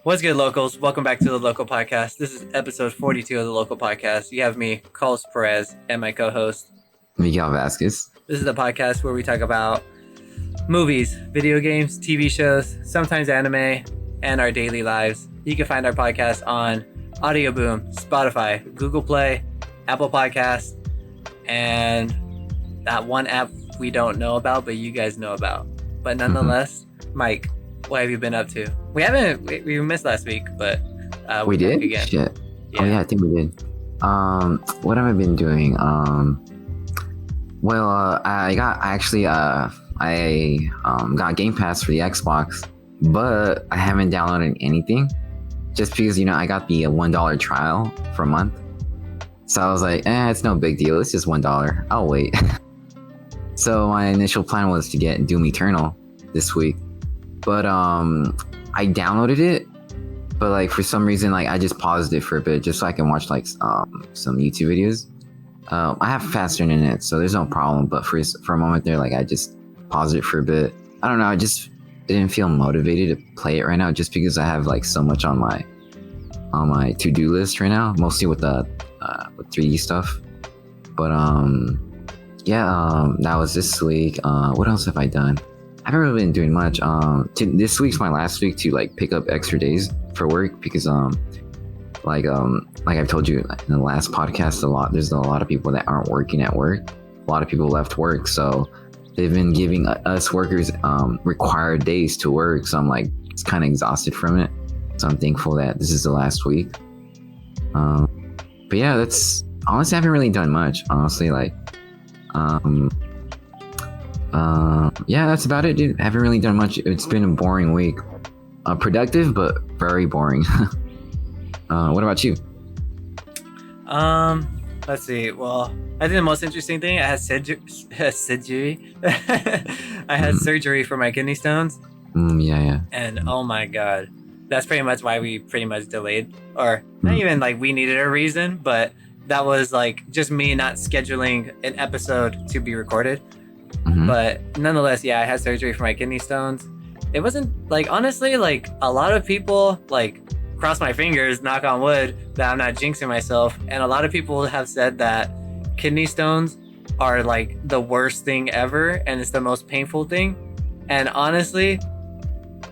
What's good, locals? Welcome back to the Local Podcast. This is episode 42 of the Local Podcast. You have me, Carlos Perez, and my co-host, Miguel Vasquez. This is the podcast where we talk about movies, video games, TV shows, sometimes anime, and our daily lives. You can find our podcast on Audioboom, Spotify, Google Play, Apple Podcasts, and that one app we don't know about, but you guys know about. But nonetheless, Mike, what have you been up to? We missed last week, but we did again. Shit. Yeah. Oh yeah, I think we did. What have I been doing? I got Game Pass for the Xbox, but I haven't downloaded anything just because I got the $1 trial for a month. So I was like, it's no big deal. It's just $1. I'll wait. So my initial plan was to get Doom Eternal this week, but I downloaded it, but like for some reason I just paused it for a bit just so I can watch some YouTube videos. I have faster internet, so there's no problem, but for a moment there, I just paused it for a bit. I don't know, I just didn't feel motivated to play it right now just because I have so much on my to-do list right now, mostly with the with 3D stuff. But that was this week. What else have I done? I haven't really been doing much. This week's my last week to pick up extra days for work because like I've told you in the last podcast, there's a lot of people that aren't working at work. A lot of people left work, so they've been giving us workers required days to work. So I'm it's kind of exhausted from it. So I'm thankful that this is the last week. But yeah, that's honestly, I haven't really done much. Honestly, yeah, that's about it, dude. I haven't really done much. It's been a boring week. Productive, but very boring. What about you? Let's see. Well, I think the most interesting thing, I had surgery. I had surgery for my kidney stones. Yeah. And oh my god, that's pretty much why we pretty much delayed, or not even we needed a reason, but that was just me not scheduling an episode to be recorded. But nonetheless, yeah, I had surgery for my kidney stones. It wasn't honestly, a lot of people cross my fingers, knock on wood, that I'm not jinxing myself. And a lot of people have said that kidney stones are the worst thing ever, and it's the most painful thing. And honestly,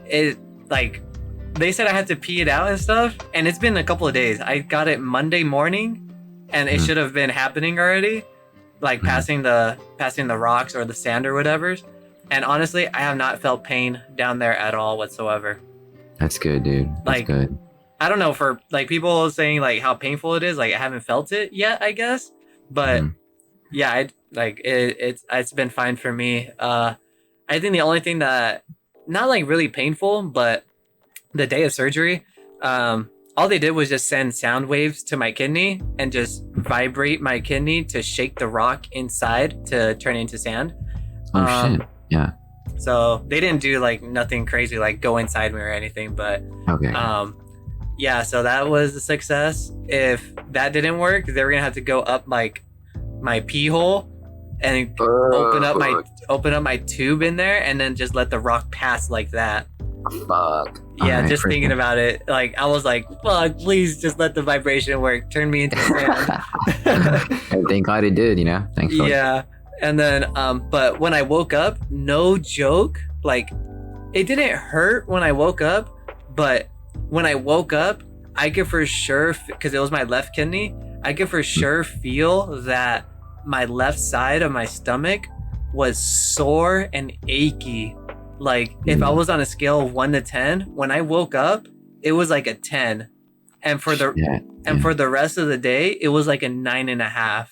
it they said I had to pee it out and stuff, and it's been a couple of days. I got it Monday morning, and it should have been happening already, passing the rocks or the sand or whatever. And honestly, I have not felt pain down there at all whatsoever. That's good, dude. That's good. I don't know, for people saying how painful it is, I haven't felt it yet, I guess. But yeah, it's been fine for me. I think the only thing that not really painful, but the day of surgery, all they did was just send sound waves to my kidney and just vibrate my kidney to shake the rock inside to turn into sand. Oh shit. Yeah. So they didn't do nothing crazy, go inside me or anything, but okay. Yeah, so that was a success. If that didn't work, they were gonna have to go up my pee hole and open up my tube in there, and then just let the rock pass like that. Fuck. Yeah, just thinking about it, I was fuck, please just let the vibration work. Turn me into sand. Thank God it did, Thankfully. Yeah. And then, but when I woke up, no joke, it didn't hurt when I woke up, but when I woke up, I could for sure, because it was my left kidney, I could for sure feel that my left side of my stomach was sore and achy. If I was on a scale of 1 to 10, when I woke up, it was a 10. And for the rest of the day, it was a 9.5.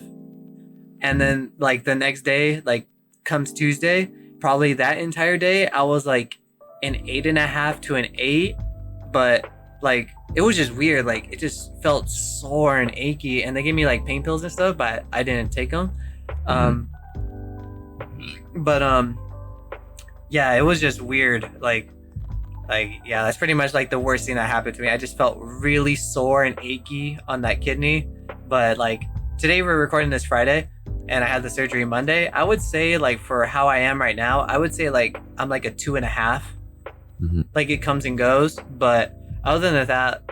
And then the next day, comes Tuesday, probably that entire day, I was an 8.5 to an 8. But it was just weird. It just felt sore and achy, and they gave me pain pills and stuff, but I didn't take them. Yeah, it was just weird. Yeah, that's pretty much the worst thing that happened to me. I just felt really sore and achy on that kidney. But today we're recording this Friday, and I had the surgery Monday. I would say for how I am right now, I would say I'm a 2.5. It comes and goes, but Other than that,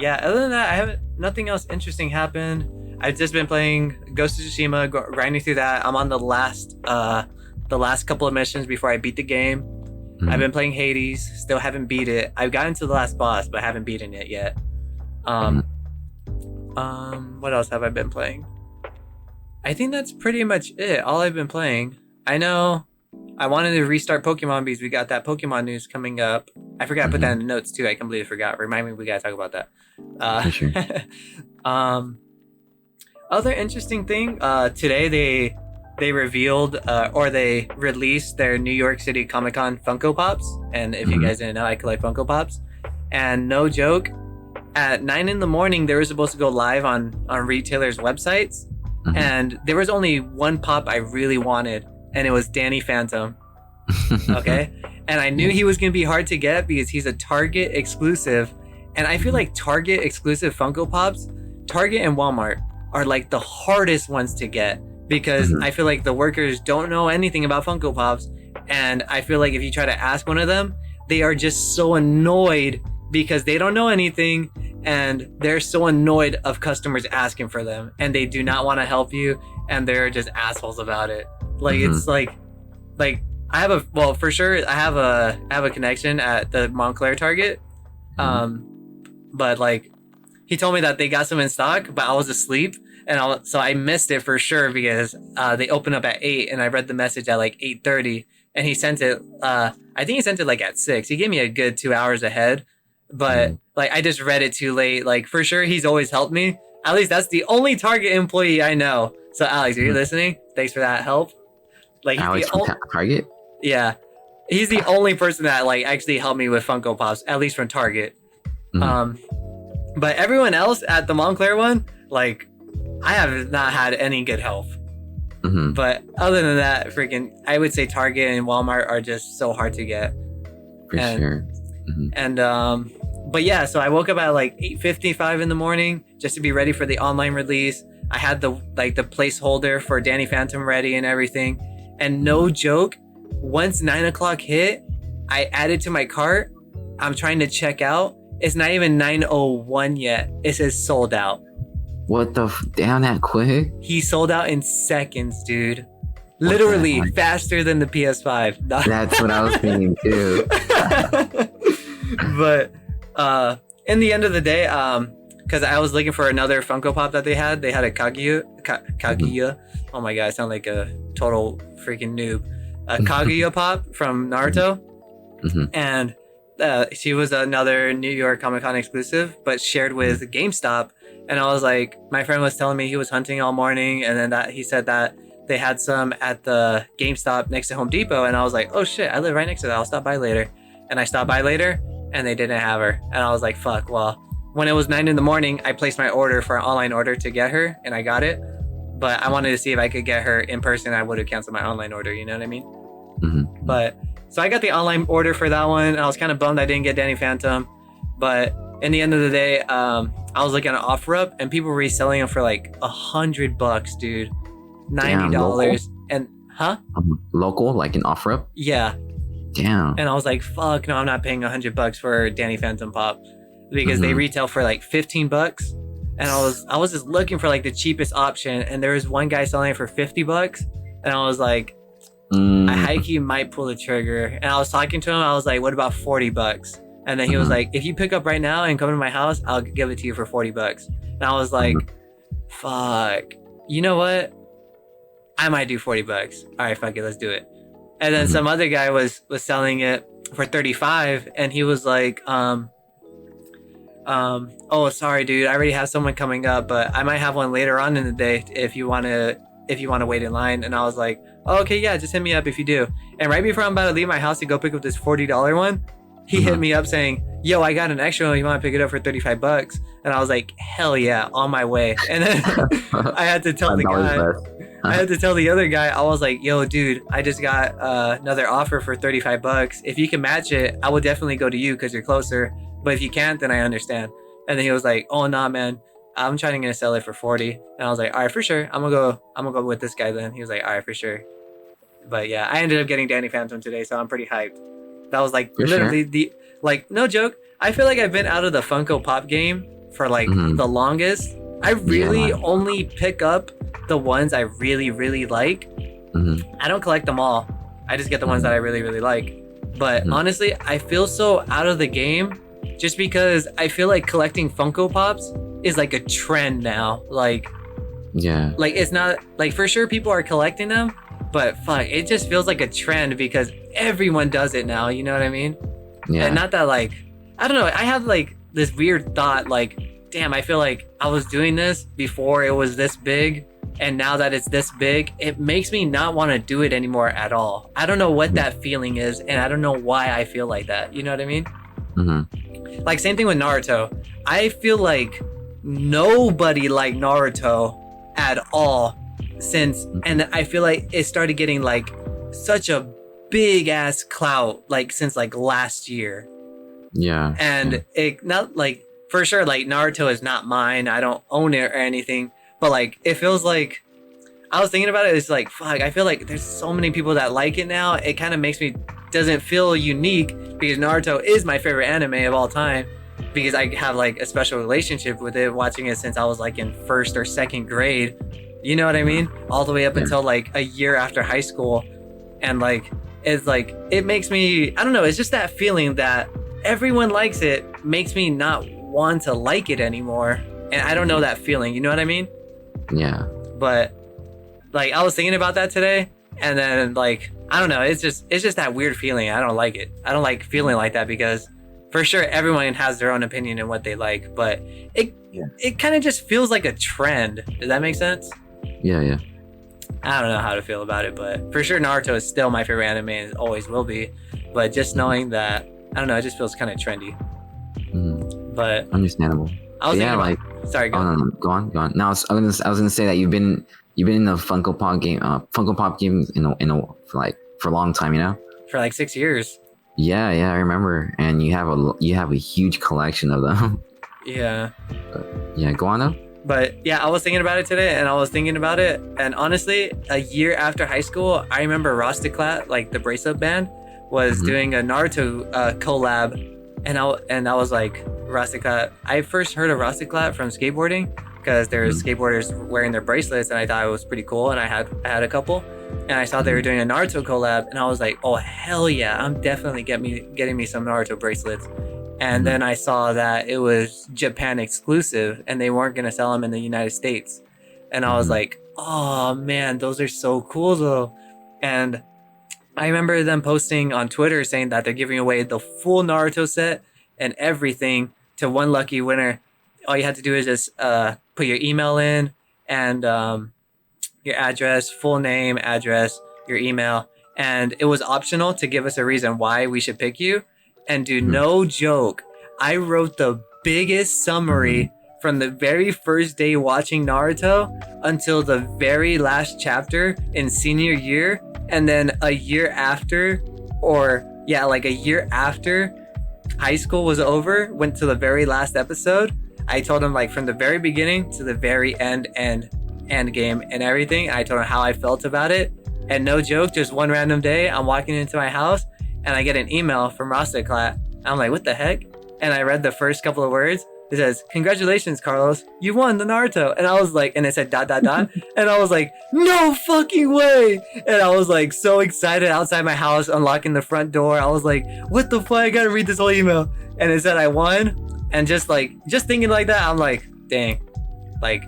yeah, other than that, I haven't, nothing else interesting happened. I've just been playing Ghost of Tsushima, grinding through that. I'm on the last couple of missions before I beat the game. I've been playing Hades, still haven't beat it. I've gotten to the last boss, but haven't beaten it yet. What else have I been playing? I think that's pretty much it. All I've been playing. I know I wanted to restart Pokemon because we got that Pokemon news coming up. I forgot to put that in the notes too. I completely forgot. Remind me, we gotta talk about that. Sure. Other interesting thing. Today they revealed or they released their New York City Comic Con Funko Pops. And if you guys didn't know, I collect Funko Pops. And no joke, at 9 a.m, they were supposed to go live on retailers' websites. And there was only one pop I really wanted, and it was Danny Phantom. Okay? And I knew he was going to be hard to get because he's a Target exclusive. And I feel like Target exclusive Funko Pops, Target and Walmart are like the hardest ones to get because I feel like the workers don't know anything about Funko Pops. And I feel like if you try to ask one of them, they are just so annoyed because they don't know anything and they're so annoyed of customers asking for them and they do not want to help you and they're just assholes about it. Like it's like I have a, well, for sure I have a connection at the Montclair Target. But like he told me that they got some in stock, but I was asleep and so I missed it for sure because they opened up at 8 and I read the message at like 8:30 and he sent it I think he sent it like at 6. He gave me a good 2 hours ahead. But like I just read it too late. Like for sure he's always helped me. At least that's the only Target employee I know. So Alex, are you listening? Thanks for that help. Like Alex from Target? Yeah. He's the only person that like actually helped me with Funko Pops, at least from Target. But everyone else at the Montclair one, like I have not had any good help. But other than that, freaking I would say Target and Walmart are just so hard to get. For sure. And but yeah, so I woke up at like 8:55 in the morning just to be ready for the online release. I had the placeholder for Danny Phantom ready and everything. And no joke, once 9 o'clock hit, I added to my cart. I'm trying to check out. It's not even 9:01 yet. It says sold out. What the damn, that quick? He sold out in seconds, dude. Literally faster than the PS5. That's what I was thinking too. But in the end of the day, because I was looking for another Funko Pop that they had a Kaguya. Oh my god, I sound like a total freaking noob. A Kaguya Pop from Naruto. And she was another New York Comic Con exclusive, but shared with GameStop. And I was like, my friend was telling me he was hunting all morning, and then that he said that they had some at the GameStop next to Home Depot, and I was like, oh shit, I live right next to that. I'll stop by later. And I stopped by later, and they didn't have her. And I was like, fuck. Well, when it was 9 a.m, I placed my order for an online order to get her, and I got it. But I wanted to see if I could get her in person. I would have canceled my online order. You know what I mean? But so I got the online order for that one, and I was kind of bummed I didn't get Danny Phantom. But in the end of the day, I was looking at OfferUp, and people were reselling them for like $100, dude. $90. And local, like an OfferUp? Yeah. Damn. And I was like, fuck, no, I'm not paying $100 for Danny Phantom Pop because they retail for like $15. And I was just looking for like the cheapest option, and there was one guy selling it for $50, and I was like, I high-key might pull the trigger. And I was talking to him, I was like, what about $40? And then he was like, if you pick up right now and come to my house, I'll give it to you for $40. And I was like, fuck, you know what? I might do $40. All right, fuck it, let's do it. And then some other guy was selling it for $35, and he was like, oh, sorry, dude, I already have someone coming up, but I might have one later on in the day if you want to wait in line. And I was like, oh, okay, yeah, just hit me up if you do. And right before I'm about to leave my house to go pick up this $40 one, he hit me up saying, yo, I got an extra one, you want to pick it up for $35? And I was like, hell yeah, on my way. And then I had to tell the guy, I had to tell the other guy, I was like, yo, dude, I just got another offer for $35. If you can match it, I would definitely go to you because you're closer. But if you can't, then I understand. And then he was like, oh, nah, man, I'm trying to sell it for 40. And I was like, all right, for sure. I'm gonna go with this guy then. He was like, all right, for sure. But yeah, I ended up getting Danny Phantom today, so I'm pretty hyped. That was like For literally sure. the like no joke. I feel like I've been out of the Funko Pop game for like the longest. I really Yeah. only pick up the ones I really, really like. I don't collect them all. I just get the ones that I really, really like. But honestly, I feel so out of the game just because I feel like collecting Funko Pops is like a trend now. Like it's not like for sure people are collecting them, but fuck, it just feels like a trend because everyone does it now. You know what I mean? Yeah. And not that like, I don't know. I have like this weird thought like, damn, I feel like I was doing this before it was this big. And now that it's this big, it makes me not want to do it anymore at all. I don't know what that feeling is, and I don't know why I feel like that. You know what I mean? Like, same thing with Naruto. I feel like nobody liked Naruto at all and I feel like it started getting like such a big ass clout like since like last year. Yeah. And it not like for sure like Naruto is not mine. I don't own it or anything. But like it feels like I was thinking about it. It's like fuck. I feel like there's so many people that like it now. It kind of makes me doesn't feel unique because Naruto is my favorite anime of all time because I have like a special relationship with it. Watching it since I was like in first or second grade. You know what I mean? All the way up until like a year after high school, and like it's like it makes me. I don't know. It's just that feeling that everyone likes it makes me not want to like it anymore, and I don't know that feeling. You know what I mean? Yeah. But like I was thinking about that today, and then like I don't know, it's just that weird feeling. I don't like it. I don't like feeling like that because for sure everyone has their own opinion in what they like, but it kind of just feels like a trend. Does that make sense? Yeah. I don't know how to feel about it, but for sure Naruto is still my favorite anime and always will be. But just knowing that, I don't know, it just feels kind of trendy. But understandable. I was thinking like sorry, go on. Go on. No, I was gonna say that you've been in the Funko Pop games for a long time, you know? For like 6 years. Yeah, I remember. And you have a huge collection of them. Yeah. Yeah, go on though. But yeah, I was thinking about it today, and honestly, a year after high school, I remember Rosticlat, like the bracelet band, was doing a Naruto collab, and I was like, Rosticlat. I first heard of Rosticlat from skateboarding because there's skateboarders wearing their bracelets, and I thought it was pretty cool, and I had a couple, and I saw they were doing a Naruto collab, and I was like, oh hell yeah, I'm definitely getting me some Naruto bracelets. And then I saw that it was Japan exclusive and they weren't going to sell them in the United States. And I was like, oh man, those are so cool though. And I remember them posting on Twitter saying that they're giving away the full Naruto set and everything to one lucky winner. All you have to do is just put your email in and your address, full name, address, your email. And it was optional to give us a reason why we should pick you. And dude, no joke, I wrote the biggest summary from the very first day watching Naruto until the very last chapter in senior year. And then a year after high school was over, went to the very last episode. I told him like from the very beginning to the very end game and everything. I told him how I felt about it. And no joke, just one random day, I'm walking into my house and I get an email from Rosticlat. I'm like, what the heck? And I read the first couple of words. It says, congratulations, Carlos. You won the Naruto. And I was like, and it said ... And I was like, no fucking way. And I was like so excited outside my house, unlocking the front door. I was like, what the fuck? I gotta read this whole email. And it said I won. And just thinking like that, I'm like, dang. Like,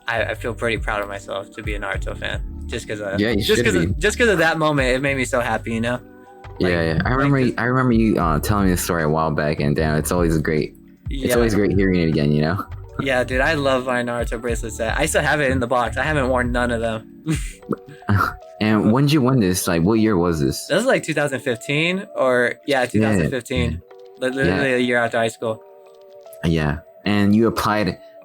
I feel pretty proud of myself to be a Naruto fan. Just because of that moment, it made me so happy, you know? Yeah. I remember you telling me this story a while back, and damn, it's always great. It's always great hearing it again, you know? Yeah, dude, I love my Naruto bracelet set. I still have it in the box. I haven't worn none of them. And when did you win this? Like, what year was this? This was like 2015 2015. Literally a year after high school. Yeah. And you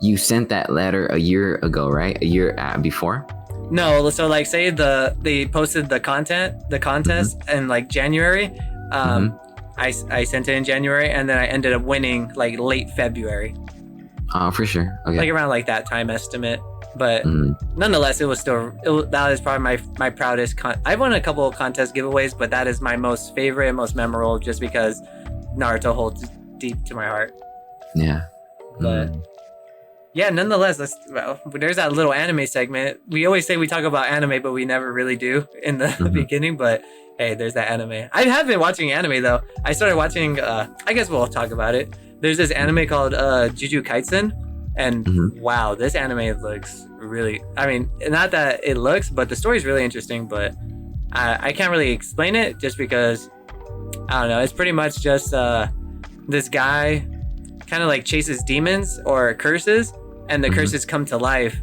you sent that letter a year ago, right? A year before? No, so like say they posted the contest in like January. I sent it in January and then I ended up winning like late February. For sure. Okay. Like around like that time estimate. But nonetheless, it was still that is probably my proudest. I've won a couple of contest giveaways, but that is my most favorite and most memorable, just because Naruto holds deep to my heart. Yeah. But yeah, nonetheless, there's that little anime segment. We always say we talk about anime, but we never really do in the beginning. But hey, there's that anime. I have been watching anime though. I started watching. I guess we'll talk about it. There's this anime called Jujutsu Kaisen. And wow, this anime looks really, I mean, not that it looks, but the story's really interesting, but I can't really explain it just because, I don't know, it's pretty much just this guy kind of like chases demons or curses, and the curses come to life.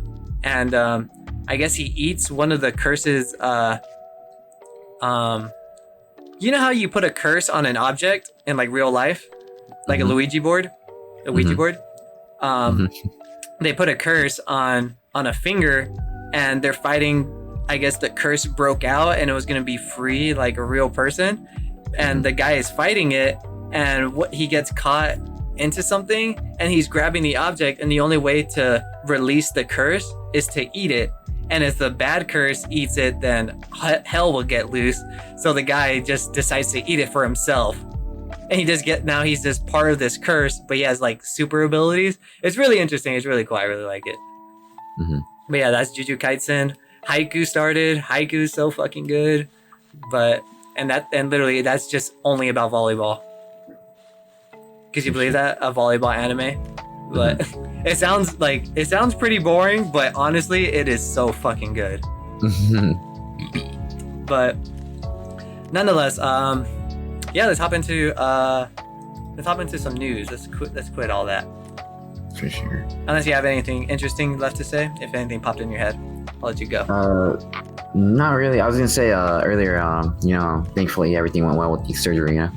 And I guess he eats one of the curses. You know how you put a curse on an object in like real life? Like a Ouija board? They put a curse on a finger, and they're fighting. I guess the curse broke out and it was gonna be free like a real person, and the guy is fighting it, and he gets caught into something, and he's grabbing the object, and the only way to release the curse is to eat it. And if the bad curse eats it, then hell will get loose. So the guy just decides to eat it for himself. And now he's just part of this curse, but he has like super abilities. It's really interesting. It's really cool. I really like it. But yeah, that's Jujutsu Kaisen. Haiku started. Haiku is so fucking good. And literally that's just only about volleyball. Could you believe that? A volleyball anime? But it sounds pretty boring, but honestly, it is so fucking good. But nonetheless, yeah, let's hop into some news. Let's quit all that. For sure. Unless you have anything interesting left to say. If anything popped in your head, I'll let you go. Not really. I was gonna say earlier, you know, thankfully everything went well with the surgery, you know?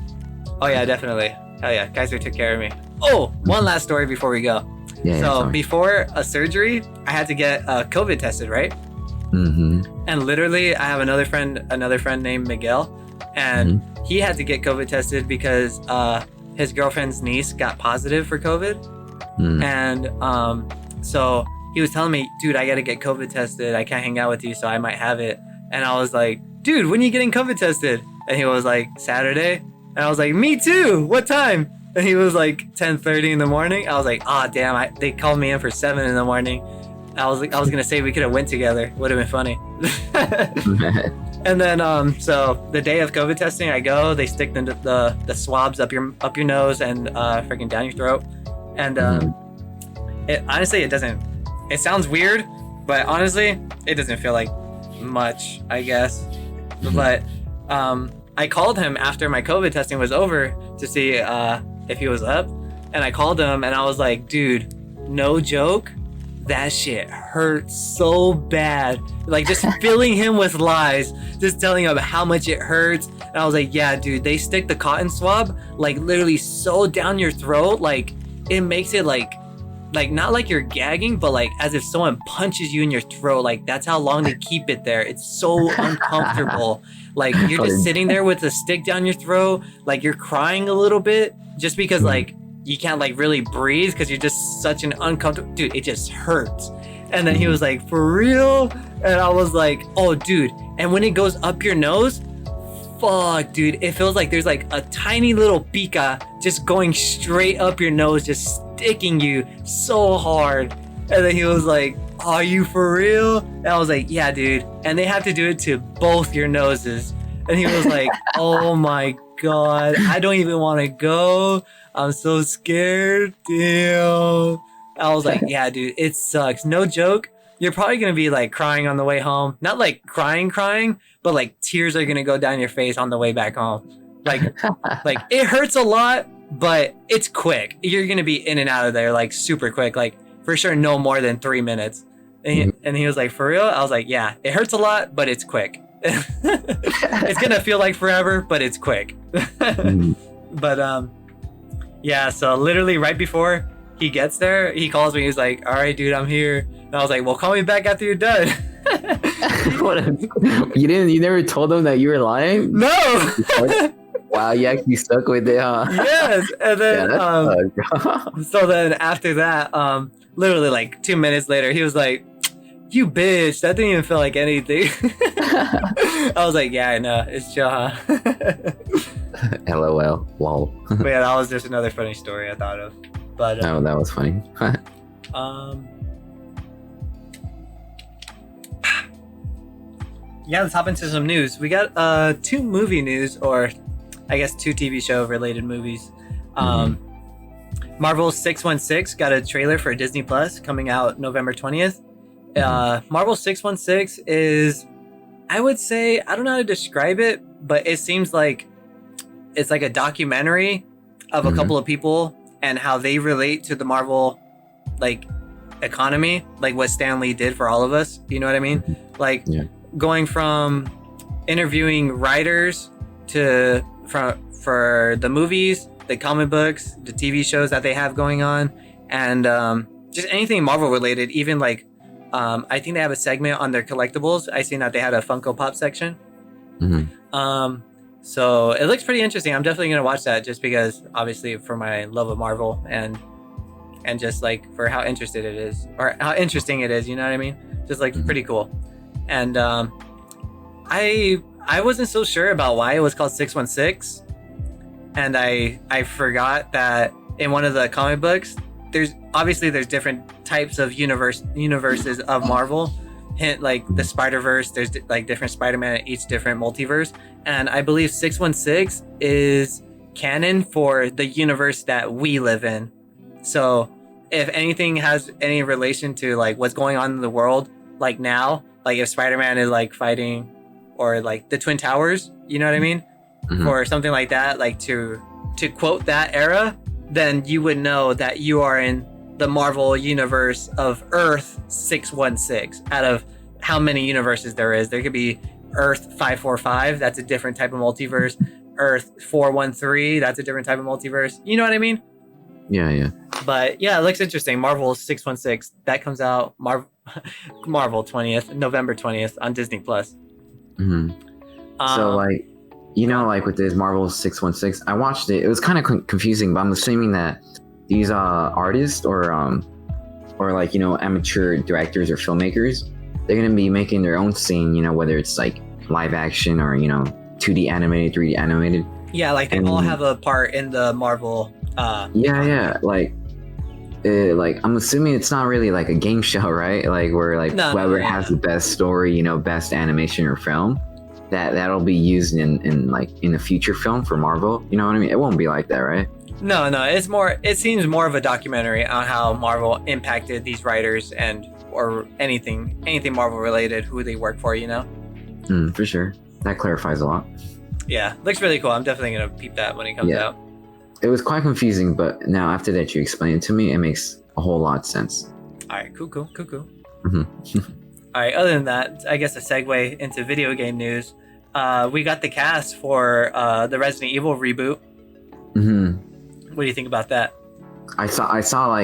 Oh yeah, definitely. Hell yeah, Kaiser took care of me. Oh, one last story before we go. So before a surgery, I had to get COVID tested, right? And literally, I have another friend named Miguel, and he had to get COVID tested because his girlfriend's niece got positive for COVID. And so he was telling me, dude, I got to get COVID tested. I can't hang out with you, so I might have it. And I was like, dude, when are you getting COVID tested? And he was like, Saturday. And I was like, me too. What time? And he was like 10:30 in the morning. I was like, damn, they called me in for 7 in the morning. I was gonna say we could have went together. Would have been funny. And then so the day of COVID testing, I go. They stick the swabs up your nose and freaking down your throat. And it doesn't. It sounds weird, but honestly, it doesn't feel like much, I guess. But I called him after my COVID testing was over to see if he was up, and I called him and I was like, dude, no joke, that shit hurts so bad. Like, just filling him with lies, just telling him how much it hurts. And I was like, yeah, dude, they stick the cotton swab like literally so down your throat, like it makes it like not like you're gagging, but like as if someone punches you in your throat. Like, that's how long they keep it there. It's so uncomfortable. Like, you're just sitting there with a stick down your throat, like you're crying a little bit just because like you can't like really breathe because you're just such an uncomfortable dude. It just hurts. And then he was like, for real? And I was like, oh dude. And when it goes up your nose, fuck dude, it feels like there's like a tiny little pica just going straight up your nose, just sticking you so hard. And then he was like, are you for real? And I was like, yeah, dude. And they have to do it to both your noses. And he was like, oh my God, I don't even want to go. I'm so scared. Damn. I was like, yeah, dude, it sucks. No joke. You're probably going to be like crying on the way home. Not like crying, but like tears are going to go down your face on the way back home. Like it hurts a lot, but it's quick. You're going to be in and out of there like super quick. Like, for sure, no more than 3 minutes. And he was like, for real? I was like, yeah, it hurts a lot, but it's quick. It's going to feel like forever, but it's quick. But yeah, so literally right before he gets there, he calls me. He's like, all right, dude, I'm here. And I was like, well, call me back after you're done. You never told him that you were lying? No. Wow, you actually stuck with it, huh? Yes. And then so then after that, literally like 2 minutes later, he was like, You bitch, that didn't even feel like anything. I was like, yeah, I know, it's chill, huh? LOL, lol. But yeah, that was just another funny story I thought of. But Oh, that was funny. yeah, let's hop into some news. We got 2 movie news, or I guess 2 TV show related movies. Marvel 616 got a trailer for Disney Plus coming out November 20th. Marvel 616 is, I would say, I don't know how to describe it, but it seems like it's like a documentary of a couple of people and how they relate to the Marvel like economy, like what Stan Lee did for all of us. You know what I mean? Like going from interviewing writers to for the movies, the comic books, the TV shows that they have going on, and just anything Marvel related. Even like I think they have a segment on their collectibles. I seen that they had a Funko Pop section. So it looks pretty interesting. I'm definitely gonna watch that just because, obviously, for my love of Marvel and just like for how interested it is, or how interesting it is. You know what I mean? Just like pretty cool. And I wasn't so sure about why it was called 616, and I forgot that in one of the comic books, there's different types of universes of Marvel. Hint, like the Spider-Verse, there's like different Spider-Man in each different multiverse, and I believe 616 is canon for the universe that we live in. So if anything has any relation to like what's going on in the world like now, like if Spider-Man is like fighting, or like the Twin Towers, you know what I mean, or something like that, like to quote that era, then you would know that you are in the Marvel universe of Earth 616. Out of how many universes there is, there could be Earth 545, that's a different type of multiverse. Earth 413, that's a different type of multiverse. You know what I mean? Yeah. But yeah, it looks interesting. Marvel 616, that comes out Marvel 20th, November 20th on Disney Plus. So like, you know, like with this Marvel 616, I watched it. It was kind of confusing, but I'm assuming that these artists or like, you know, amateur directors or filmmakers, they're gonna be making their own scene, you know, whether it's like live action or, you know, 2D animated, 3D animated. Yeah, like they all have a part in the Marvel. Like I'm assuming it's not really like a game show, right? Like where like whoever has the best story, you know, best animation or film, that'll be used in like in a future film for Marvel. You know what I mean? It won't be like that, right? No, it seems more of a documentary on how Marvel impacted these writers or anything Marvel related, who they work for, you know? For sure. That clarifies a lot. Yeah, looks really cool. I'm definitely gonna peep that when it comes out. It was quite confusing, but now after that you explained it to me, it makes a whole lot of sense. Alright, cool. Alright, other than that, I guess a segue into video game news. We got the cast for the Resident Evil reboot. What do you think about that? I saw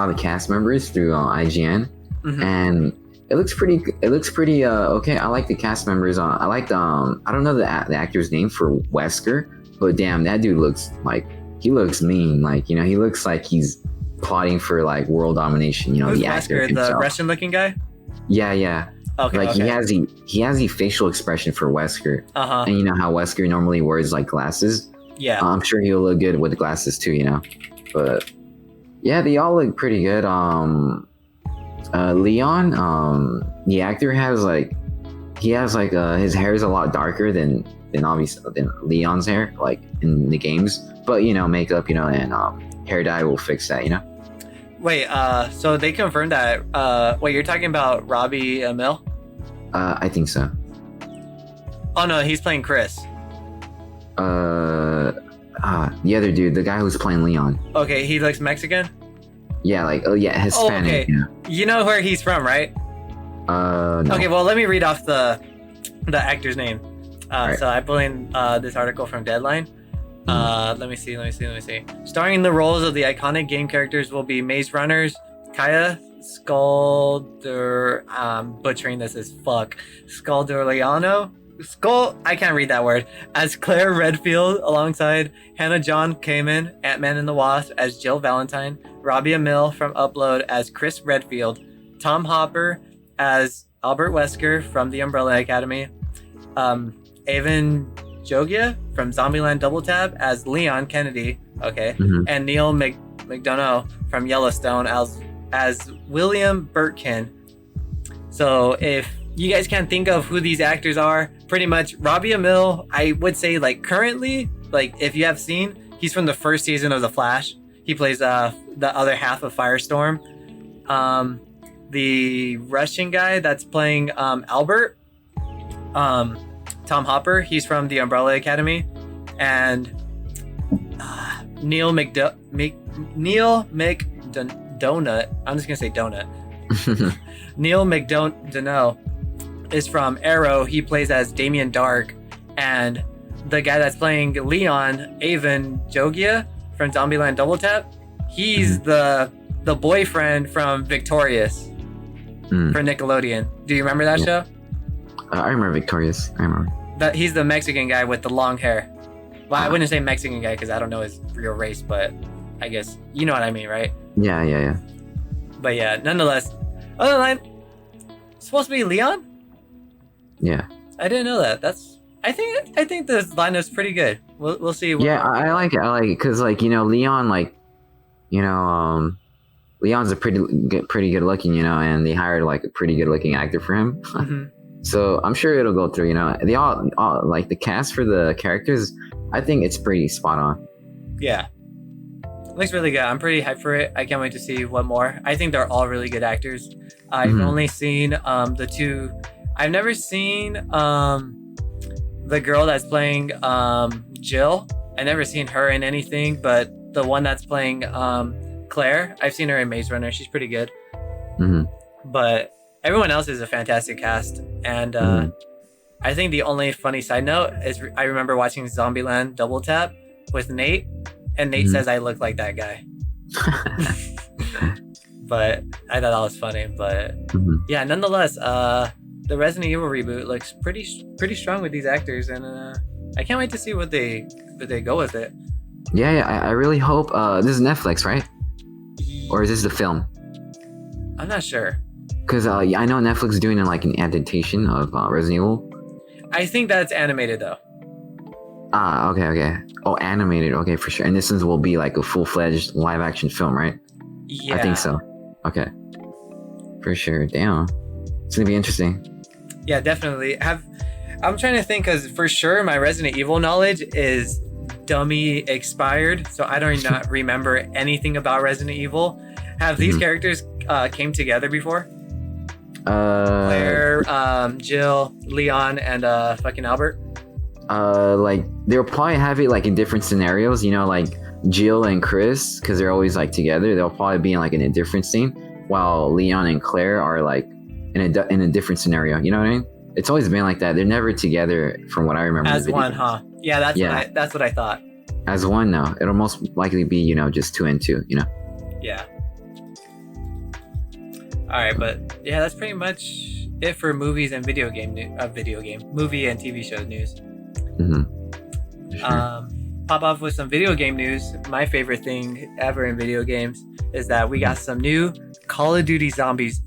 the cast members through IGN, and it looks pretty okay. I like the cast members. I like I don't know the actor's name for Wesker, but damn, that dude looks mean. Like, you know, he looks like he's plotting for like world domination. You know, who's the Wesker, actor the himself. Russian looking guy? Yeah. Okay. Like he has the facial expression for Wesker. And you know how Wesker normally wears like glasses. Yeah. I'm sure he'll look good with the glasses too, you know. But yeah, they all look pretty good. Leon, the actor has his hair is a lot darker than Leon's hair, like in the games. But you know, makeup, you know, and hair dye will fix that, you know. Wait, so they confirmed that wait, you're talking about Robbie Amell? I think so. Oh no, he's playing Chris. The other dude, the guy who's playing Leon. Okay, he looks Mexican? Yeah, like, Hispanic. Oh, okay. Yeah. You know where he's from, right? No. Okay, well, let me read off the actor's name. Right. So I pulled in this article from Deadline. Let me see. Starring in the roles of the iconic game characters will be Maze Runners, Kaya Sculderiano, butchering this as fuck, I can't read that word, as Claire Redfield, alongside Hannah John Kamen, Ant-Man and the Wasp, as Jill Valentine, Robbie Amell from Upload as Chris Redfield, Tom Hopper as Albert Wesker from The Umbrella Academy, Avon Jogia from Zombieland Double Tap as Leon Kennedy, okay, and Neil McDonough from Yellowstone as William Birkin. So if you guys can't think of who these actors are, pretty much Robbie Amell, I would say like currently, like if you have seen, he's from the first season of The Flash. He plays the other half of Firestorm. The Russian guy that's playing Albert, Tom Hopper, he's from The Umbrella Academy, and Neil McDonut. I'm just gonna say Donut. Neil McDonough is from Arrow. He plays as Damien Dark, and the guy that's playing Leon, Avon Jogia from Zombieland Double Tap, he's the boyfriend from Victorious for Nickelodeon. Do you remember that show? I remember Victorious. I remember. That he's the Mexican guy with the long hair. Well, I wouldn't say Mexican guy because I don't know his real race, but I guess you know what I mean, right? Yeah. But yeah, nonetheless, other than that, it's supposed to be Leon? Yeah. I didn't know that. I think the lineup's pretty good. We'll see. I like it because Leon, Leon's a pretty good looking, and they hired like a pretty good looking actor for him. So I'm sure it'll go through. They all like the cast for the characters. I think it's pretty spot on. Yeah, looks really good. I'm pretty hyped for it. I can't wait to see what more. I think they're all really good actors. I've only seen the two. I've never seen the girl that's playing Jill. I've never seen her in anything, but the one that's playing Claire, I've seen her in Maze Runner. She's pretty good. But everyone else is a fantastic cast. And I think the only funny side note is I remember watching Zombieland Double Tap with Nate, and Nate says I look like that guy. But I thought that was funny. But yeah, nonetheless, the Resident Evil reboot looks pretty strong with these actors, and I can't wait to see what they go with it. Yeah, I really hope this is Netflix, right? Or is this the film? I'm not sure. Because I know Netflix is doing like an adaptation of Resident Evil. I think that's animated though. Okay. Oh, animated. Okay, for sure. And this will be like a full-fledged live-action film, right? Yeah. I think so. Okay. For sure. Damn. It's gonna be interesting. Yeah, definitely. I'm trying to think because for sure my Resident Evil knowledge is dummy expired, so I don't not remember anything about Resident Evil. Have these characters came together before? Claire, Jill, Leon, and fucking Albert. Like they'll probably have it like in different scenarios. Like Jill and Chris, because they're always like together. They'll probably be in like in a different scene, while Leon and Claire are like in a different scenario. You know what I mean? It's always been like that. They're never together, from what I remember. As one, huh? Yeah, that's what I thought. As one, no. It'll most likely be, just 2 and 2. Yeah. All right, but yeah, that's pretty much it for movies and movie and TV show news. Sure. Pop off with some video game news. My favorite thing ever in video games is that we got some new Call of Duty Zombies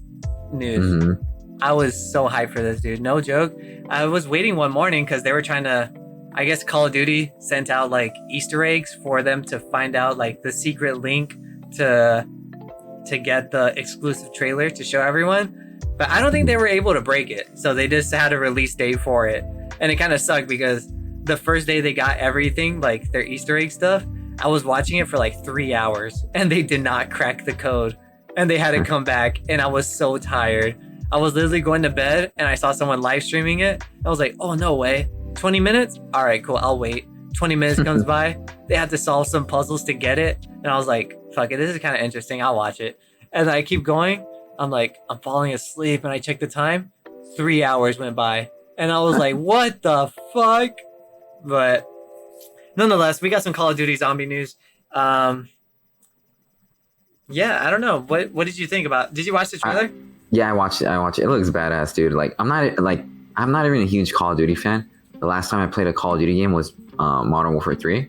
news. I was so hyped for this, dude. No joke. I was waiting one morning because they were trying to, I guess Call of Duty sent out like Easter eggs for them to find out like the secret link to get the exclusive trailer to show everyone. But I don't think they were able to break it. So they just had a release date for it. And it kind of sucked because the first day they got everything, like their Easter egg stuff, I was watching it for like 3 hours and they did not crack the code. And they had to come back and I was so tired. I was literally going to bed and I saw someone live streaming it. I was like, oh, no way. 20 minutes? All right, cool. I'll wait. 20 minutes comes by. They had to solve some puzzles to get it. And I was like, fuck it. This is kind of interesting. I'll watch it. And I keep going. I'm like, I'm falling asleep. And I check the time. 3 hours went by. And I was like, what the fuck? But nonetheless, we got some Call of Duty zombie news. Yeah, I don't know. What did you think about? Did you watch the trailer? Yeah, I watched it. It looks badass, dude. Like, I'm not even a huge Call of Duty fan. The last time I played a Call of Duty game was Modern Warfare 3.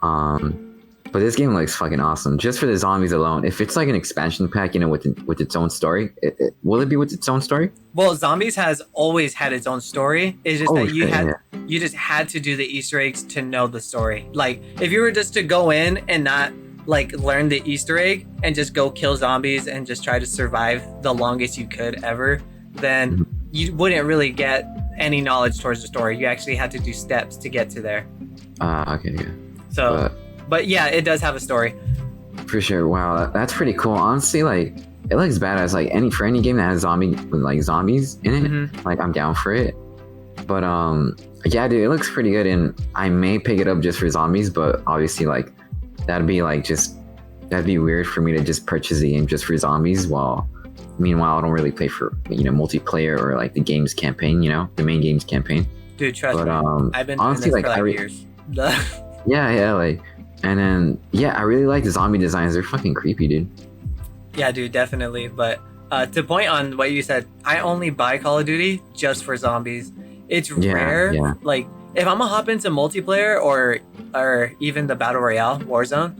But But this game looks fucking awesome. Just for the zombies alone. If it's like an expansion pack, you know, with its own story, will it be with its own story? Well, Zombies has always had its own story. It's just that shit, you just had to do the Easter eggs to know the story. Like if you were just to go in and not like learn the Easter egg and just go kill zombies and just try to survive the longest you could ever, then you wouldn't really get any knowledge towards the story. You actually had to do steps to get to there. Okay, yeah. So, but yeah, it does have a story. For sure. Wow, that's pretty cool. Honestly, like it looks badass. Like for any game that has zombies in it, like I'm down for it. But yeah, dude, it looks pretty good, and I may pick it up just for zombies. But obviously, like that'd be weird for me to just purchase the game just for zombies. Meanwhile, I don't really play for multiplayer or like the game's campaign. You know, the main game's campaign. Dude, trust me. I've been honestly doing this for years. yeah, like. And then, I really like the zombie designs. They're fucking creepy, dude. Yeah, dude, definitely. But to point on what you said, I only buy Call of Duty just for zombies. It's rare. Yeah. Like, if I'm gonna hop into multiplayer or even the Battle Royale Warzone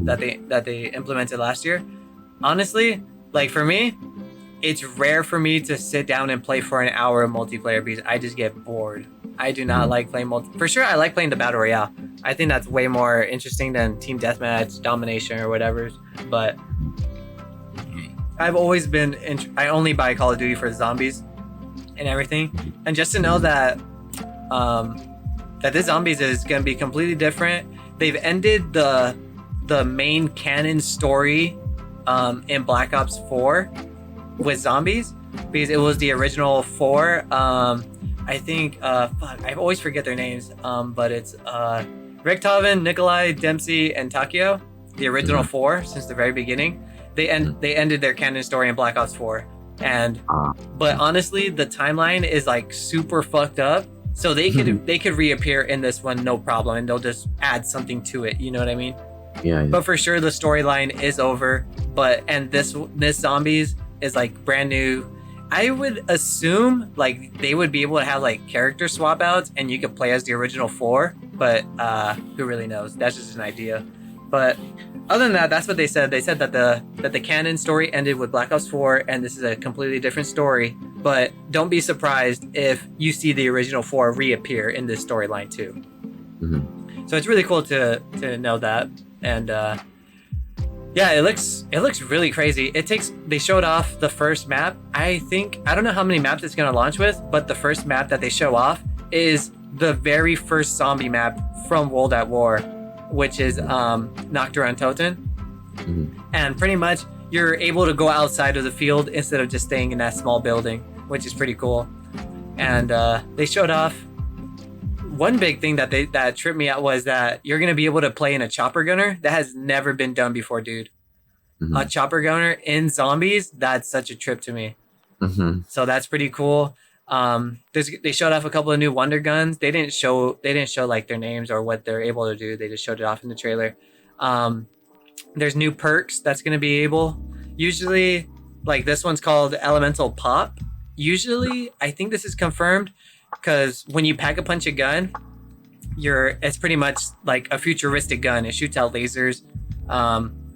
that they implemented last year, honestly, like for me, it's rare for me to sit down and play for an hour of multiplayer because I just get bored. I do not like playing For sure, I like playing the Battle Royale. I think that's way more interesting than Team Deathmatch, Domination, or whatever. But I've always been... I only buy Call of Duty for zombies and everything. And just to know that this zombies is going to be completely different. They've ended the main canon story in Black Ops 4 with zombies. Because it was the original 4... I think, I always forget their names, but it's Richthofen, Nikolai, Dempsey, and Takio, the original 4 since the very beginning. They ended their canon story in Black Ops 4. But honestly, the timeline is like super fucked up. So they could reappear in this one, no problem, and they'll just add something to it. You know what I mean? Yeah. But for sure, the storyline is over. And this zombies is like brand new. I would assume like they would be able to have like character swap outs and you could play as the original 4, but who really knows? That's just an idea. But other than that, that's what they said. They said that the canon story ended with Black Ops 4 and this is a completely different story. But don't be surprised if you see the original 4 reappear in this storyline too. So it's really cool to know that. And yeah, it looks really crazy. They showed off the first map. I don't know how many maps it's gonna launch with, but the first map that they show off is the very first zombie map from World at War, which is Nocturne Toten. And pretty much you're able to go outside of the field instead of just staying in that small building, which is pretty cool. And they showed off one big thing that tripped me out was that you're going to be able to play in a chopper gunner. That has never been done before, dude. A chopper gunner in zombies, that's such a trip to me. So that's pretty cool. They showed off a couple of new wonder guns. They didn't show like their names or what they're able to do. They just showed it off in the trailer. There's new perks that's going to be able. Usually, like this one's called Elemental Pop. Usually, I think this is confirmed. Because when you pack a punch a gun, it's pretty much like a futuristic gun. It shoots out lasers.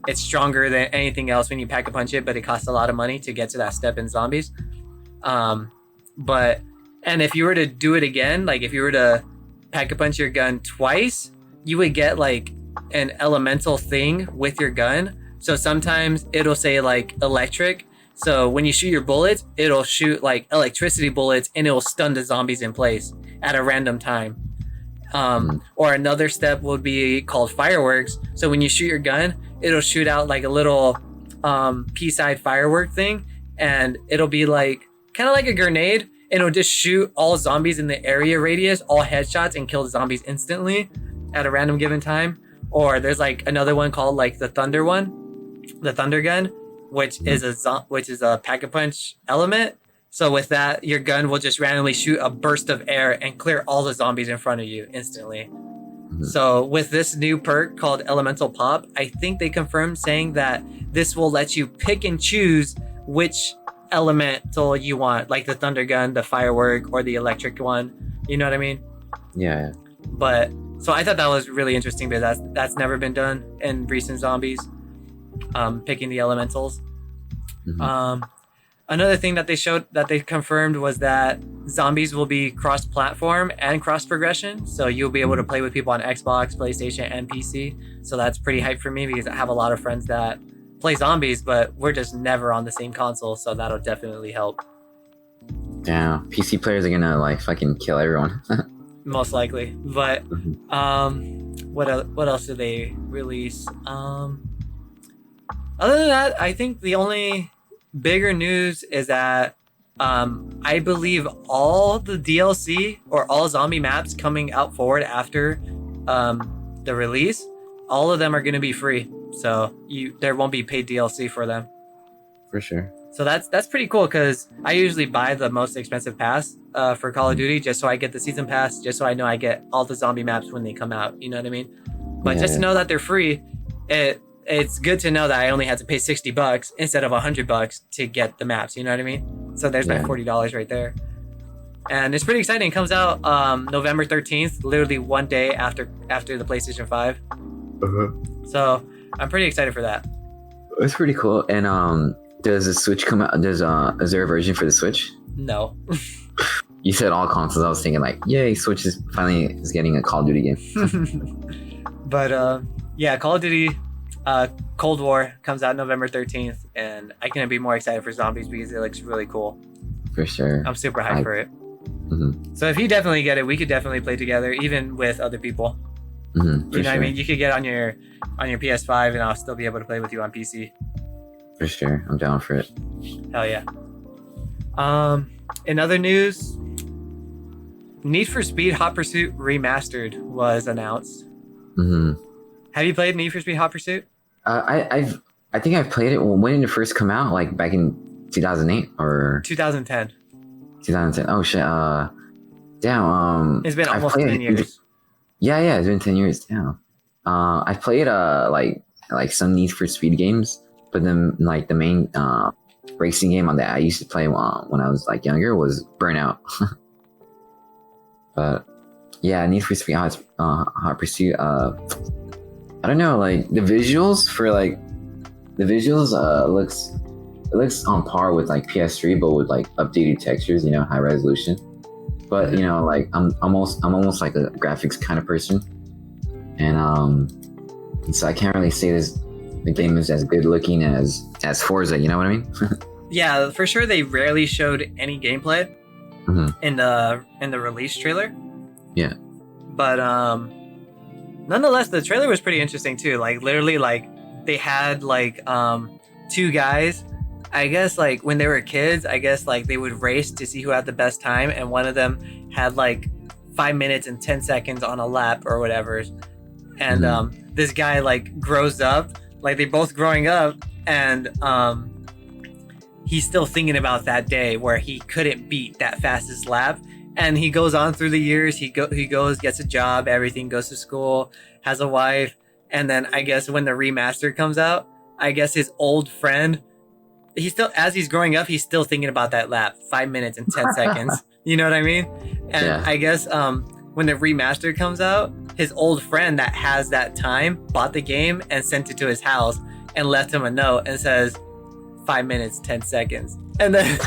It's stronger than anything else when you pack a punch it, but it costs a lot of money to get to that step in zombies. And if you were to do it again, like if you were to pack a punch your gun twice, you would get like an elemental thing with your gun. So sometimes it'll say like electric. So when you shoot your bullets, it'll shoot like electricity bullets and it will stun the zombies in place at a random time. Or another step would be called fireworks. So when you shoot your gun, it'll shoot out like a little pea-side firework thing. And it'll be like kind of like a grenade. And it'll just shoot all zombies in the area radius, all headshots, and kill the zombies instantly at a random given time. Or there's like another one called like the thunder gun, which is a pack-a-punch element. So with that, your gun will just randomly shoot a burst of air and clear all the zombies in front of you instantly. So with this new perk called Elemental Pop, I think they confirmed saying that this will let you pick and choose which elemental you want, like the thunder gun, the firework, or the electric one. You know what I mean? Yeah. But So I thought that was really interesting because that's never been done in recent zombies. Picking the elementals. Mhm. Another thing that they confirmed was that zombies will be cross-platform and cross-progression. So you'll be able to play with people on Xbox, PlayStation, and PC. So that's pretty hype for me because I have a lot of friends that play zombies, but we're just never on the same console. So that'll definitely help. Damn, PC players are gonna like fucking kill everyone. Most likely. But Mhm. what else did they release? Other than that, I think the only bigger news is that I believe all the DLC or all zombie maps coming out forward after the release, all of them are going to be free. So there won't be paid DLC for them. For sure. So that's pretty cool because I usually buy the most expensive pass for Call of Duty just so I get the season pass, just so I know I get all the zombie maps when they come out. You know what I mean? But just to know that they're free, it's good to know that I only had to pay $60 instead of $100 to get the maps. You know what I mean? So there's my $40 right there, and it's pretty exciting. It comes out November 13th, literally one day after the PlayStation 5. So I'm pretty excited for that. It's pretty cool. And does the Switch come out? Is there a version for the Switch? No. You said all consoles. I was thinking like, yay, Switch is finally getting a Call of Duty game. But yeah, Call of Duty Cold War comes out November 13th, and I couldn't be more excited for zombies because it looks really cool. For sure. I'm super hyped for it. Mm-hmm. So if you definitely get it, we could definitely play together, even with other people. Mm-hmm, you know what I mean? You could get on your PS5, and I'll still be able to play with you on PC. For sure. I'm down for it. Hell yeah. In other news, Need for Speed Hot Pursuit Remastered was announced. Mm-hmm. Have you played Need for Speed Hot Pursuit? I think I've played it when did it first come out? Like back in 2008 or 2010. 2010. Oh shit. Damn. It's been almost 10 years. Yeah, it's been 10 years. Damn. I played like some Need for Speed games, but then like the main racing game on that I used to play when I was like younger was Burnout. But yeah, Need for Speed Hot Pursuit. I don't know, like the visuals looks on par with like PS3, but with like updated textures, you know, high resolution. But you know, like I'm almost like a graphics kind of person, and so I can't really say the game is as good looking as Forza. You know what I mean? Yeah, for sure. They rarely showed any gameplay in the release trailer. Yeah. But nonetheless, the trailer was pretty interesting too. Like literally, like they had like two guys. I guess like when they were kids, I guess like they would race to see who had the best time, and one of them had like 5 minutes and 10 seconds on a lap or whatever. And this guy like grows up, like they both growing up, and he's still thinking about that day where he couldn't beat that fastest lap. And he goes on through the years. He goes, gets a job, everything, goes to school, has a wife, and then I guess when the remaster comes out, I guess his old friend, as he's growing up, he's still thinking about that lap, 5 minutes and 10 seconds. You know what I mean? And I guess when the remaster comes out, his old friend that has that time bought the game and sent it to his house and left him a note and says 5 minutes 10 seconds. And then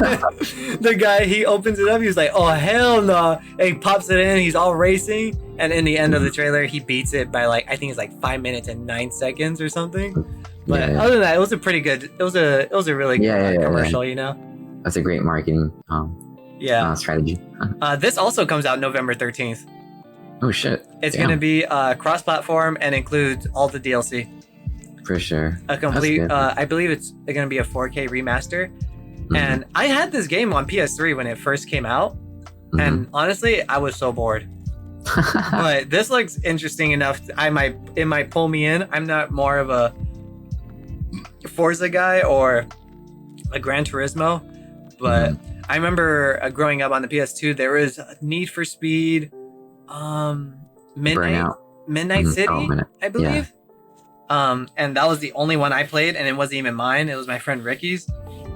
the guy, he opens it up, he was like, oh hell no, and he pops it in, he's all racing, and in the end of the trailer he beats it by like, I think it's like 5 minutes and 9 seconds or something. But other than that, it was a pretty good, it was a really good commercial. You know, that's a great marketing strategy. This also comes out November 13th. Oh shit. It's gonna be cross-platform and includes all the DLC. For sure. A complete I believe it's gonna be a 4K remaster. And I had this game on PS3 when it first came out, and honestly I was so bored. But this looks interesting enough. It might pull me in. I'm not more of a Forza guy or a Gran Turismo, but I remember growing up on the PS2 there was Need for Speed Midnight City, I believe. And that was the only one I played, and it wasn't even mine, it was my friend Ricky's.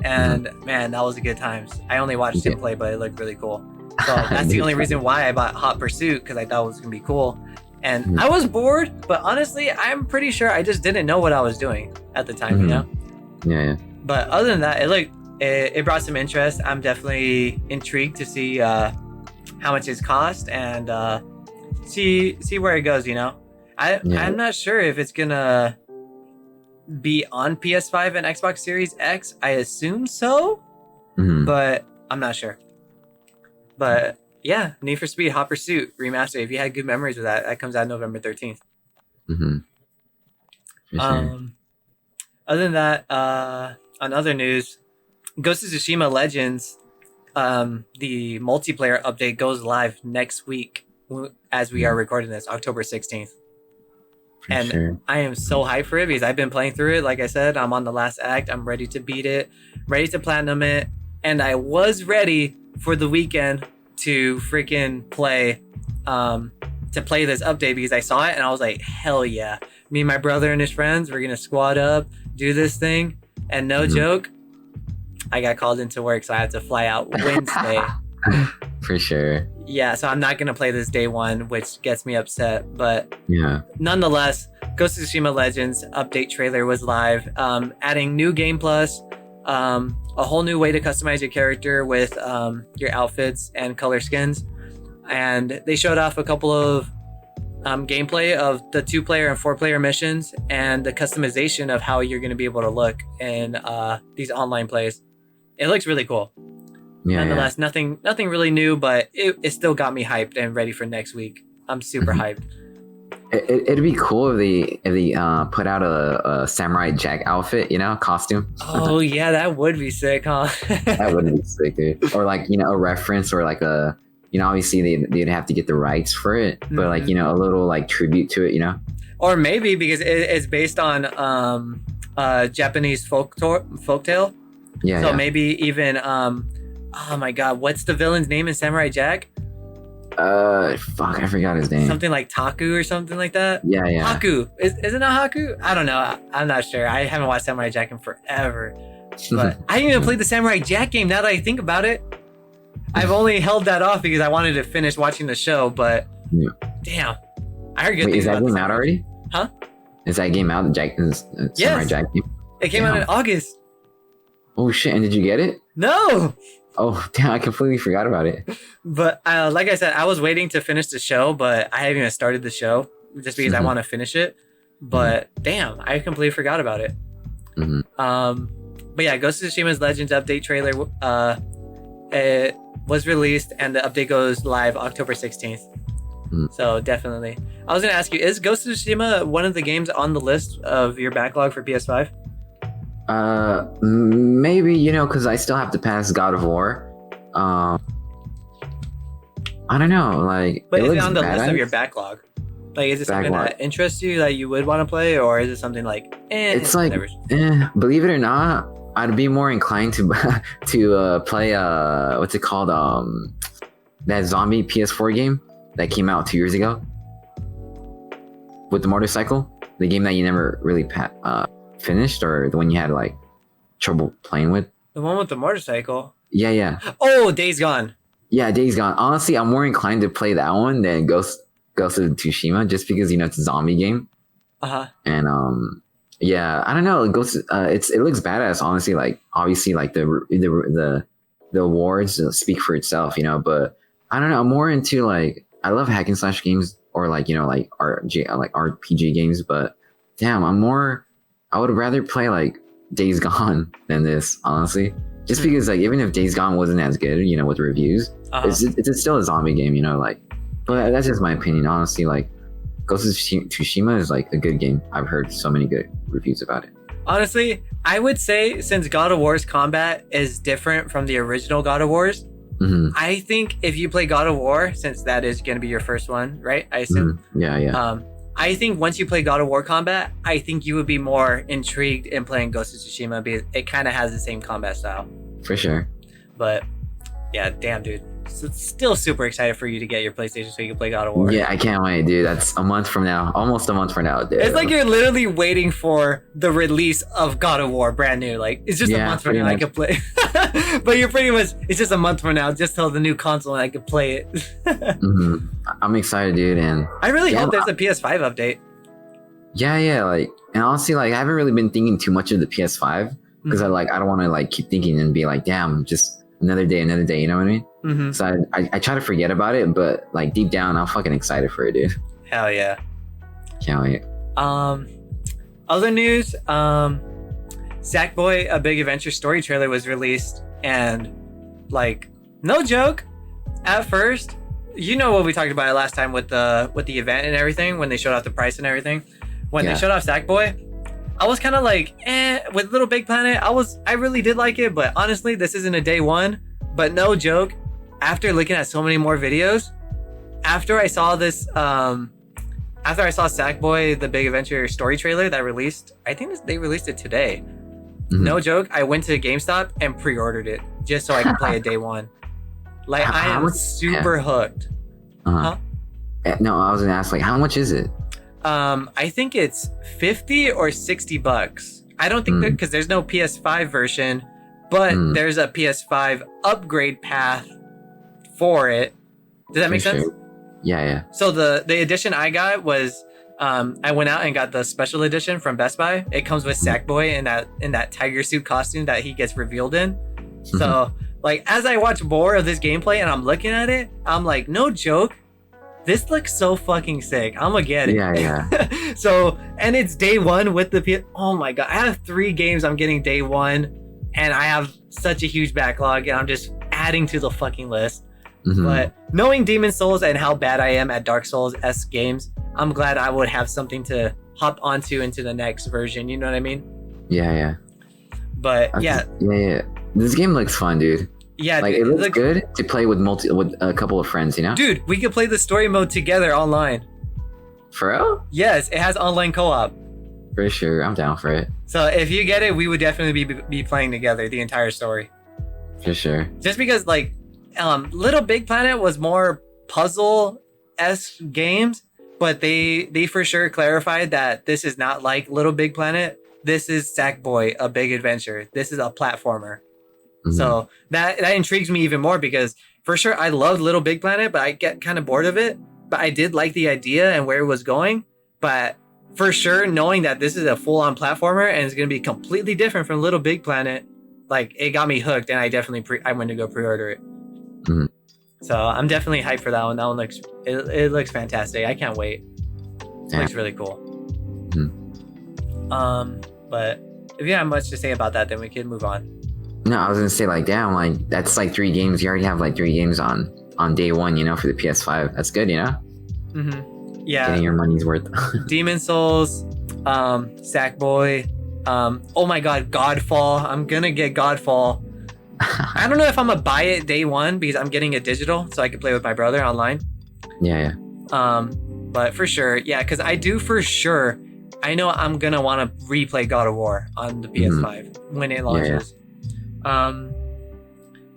And man, that was a good times. I only watched him play, but it looked really cool. So that's the only reason why I bought Hot Pursuit, because I thought it was gonna be cool. And I was bored, but honestly, I'm pretty sure I just didn't know what I was doing at the time, you know? Yeah. But other than that, it brought some interest. I'm definitely intrigued to see how much it's cost and see where it goes, you know? I'm not sure if it's gonna be on PS5 and Xbox Series X. I assume so, but I'm not sure. But yeah, Need for Speed Hot Pursuit Remastered. If you had good memories with that, that comes out November 13th. Sure. Other than that, on other news, Ghost of Tsushima Legends, the multiplayer update goes live next week as we are recording this, October 16th. I am so hyped for it because I've been playing through it. Like I said, I'm on the last act. I'm ready to beat it, ready to platinum it. And I was ready for the weekend to freaking play this update because I saw it and I was like, hell yeah. Me and my brother and his friends, we're going to squad up, do this thing. And no joke, I got called into work, so I had to fly out Wednesday. For sure. Yeah, so I'm not going to play this day one, which gets me upset. But yeah, nonetheless, Ghost of Tsushima Legends update trailer was live, adding new game plus, a whole new way to customize your character with your outfits and color skins. And they showed off a couple of gameplay of the 2-player and 4-player missions and the customization of how you're going to be able to look in these online plays. It looks really cool. Nonetheless, nothing really new, but it still got me hyped and ready for next week. I'm super hyped. It'd be cool if they put out a Samurai Jack outfit, you know, costume. Oh yeah, that would be sick, huh? That would be sick, dude. Or like, you know, a reference or like a, you know, obviously they'd have to get the rights for it, but like, you know, a little like tribute to it, you know. Or maybe because it's based on Japanese folktale. Yeah. So maybe even oh my god, what's the villain's name in Samurai Jack? Fuck, I forgot his name. Something like Taku or something like that. Yeah. Haku. Isn't it Haku? I don't know. I'm not sure. I haven't watched Samurai Jack in forever. But I didn't even play the Samurai Jack game now that I think about it. I've only held that off because I wanted to finish watching the show, but damn. I heard good things about it. Is that game out already? Huh? Is that game out? Samurai Jack game? It came out in August. Oh shit, and did you get it? No! Oh, damn, I completely forgot about it. But like I said, I was waiting to finish the show, but I haven't even started the show just because I want to finish it. But damn, I completely forgot about it. But yeah, Ghost of Tsushima's Legends update trailer it was released and the update goes live October 16th. So definitely. I was going to ask you, is Ghost of Tsushima one of the games on the list of your backlog for PS5? Maybe, you know, because I still have to pass God of War. I don't know, like. But is it on the list of your backlog? Like, is it something that interests you that you would want to play, or is it something like? It's like, believe it or not, I'd be more inclined to play what's it called? That zombie PS4 game that came out 2 years ago with the motorcycle. The game that you never really finished, or the one you had like trouble playing with? The one with the motorcycle? Yeah. Oh, Days Gone. Yeah, Days Gone. Honestly, I'm more inclined to play that one than Ghost of Tsushima, just because, you know, it's a zombie game. And yeah, I don't know. It looks badass, honestly. Like, obviously, like the awards speak for itself, you know. But I don't know. I'm more into like, I love hack and slash games, or like, you know, like RPG games. But damn, I would rather play like Days Gone than this, honestly. Just because, like, even if Days Gone wasn't as good, you know, with reviews, it's still a zombie game, you know, like. But that's just my opinion, honestly. Like, Ghost of Tsushima is like a good game. I've heard so many good reviews about it. Honestly, I would say since God of War's combat is different from the original God of Wars, I think if you play God of War, since that is going to be your first one, right? I assume. Yeah. I think once you play God of War combat, I think you would be more intrigued in playing Ghost of Tsushima because it kind of has the same combat style. For sure. But yeah, damn, dude. So still super excited for you to get your PlayStation so you can play God of War. Yeah, I can't wait, dude. That's a month from now. Almost a month from now, dude. It's like you're literally waiting for the release of God of War brand new. Like, it's just a month from now I can play. But you're pretty much, it's just a month from now just till the new console and I can play it. I'm excited, dude. And I really hope there's a PS5 update. Yeah. Like, and honestly, like, I haven't really been thinking too much of the PS5 because I don't want to like keep thinking and be like, damn, just another day. You know what I mean? So I try to forget about it, but like deep down, I'm fucking excited for it, dude. Hell yeah. Can't wait. Other news, Sackboy, A Big Adventure story trailer was released, and like, no joke, at first, you know what we talked about it last time with the event and everything, when they showed off the price and everything. When they showed off Sackboy, I was kind of like, with Little Big Planet, I really did like it, but honestly, this isn't a day one. But no joke, after looking at so many more videos, after I saw this, after I saw Sackboy, The Big Adventure story trailer that released, I think they released it today. No joke, I went to GameStop and pre-ordered it just so I could play it day one. Like, I am super hooked. No, I was gonna ask, like, how much is it? I think it's $50 or $60. I don't think because there's no PS5 version, but there's a PS5 upgrade path for it. Does that make sense? Yeah. So the edition I got was I went out and got the special edition from Best Buy. It comes with Sackboy in that tiger suit costume that he gets revealed in. So like, as I watch more of this gameplay and I'm looking at it, I'm like, no joke, this looks so fucking sick. I'm gonna get it. Yeah. So, and it's day one with the PS. Oh my god, I have 3 games I'm getting day one, and I have such a huge backlog, and I'm just adding to the fucking list. But knowing Demon Souls and how bad I am at Dark Souls-esque games, I'm glad I would have something to hop onto into the next version. You know what I mean? Yeah. But yeah. This game looks fun, dude. Yeah, like, it looks good to play with a couple of friends, you know? Dude, we could play the story mode together online. For real? Yes, it has online co-op. For sure, I'm down for it. So if you get it, we would definitely be playing together the entire story. For sure. Just because, like, Little Big Planet was more puzzle-esque games, but they for sure clarified that this is not like Little Big Planet. This is Sackboy, A Big Adventure. This is a platformer. So that intrigues me even more, because for sure I loved Little Big Planet, but I get kind of bored of it. But I did like the idea and where it was going. But for sure, knowing that this is a full-on platformer and it's going to be completely different from Little Big Planet, like, it got me hooked, and I definitely I went to go pre-order it. So I'm definitely hyped for that one. That one looks it looks fantastic. I can't wait. It looks really cool. But if you don't have much to say about that, then we can move on. No, I was gonna say, like, damn, like, that's like 3 games. You already have like 3 games on day one, you know, for the PS5. That's good, you know. Yeah. Getting your money's worth. Demon Souls, Sackboy. Oh my God, Godfall. I'm gonna get Godfall. I don't know if I'm gonna buy it day one because I'm getting it digital so I can play with my brother online. Yeah. But for sure, yeah, because I do for sure. I know I'm gonna want to replay God of War on the PS5 when it launches.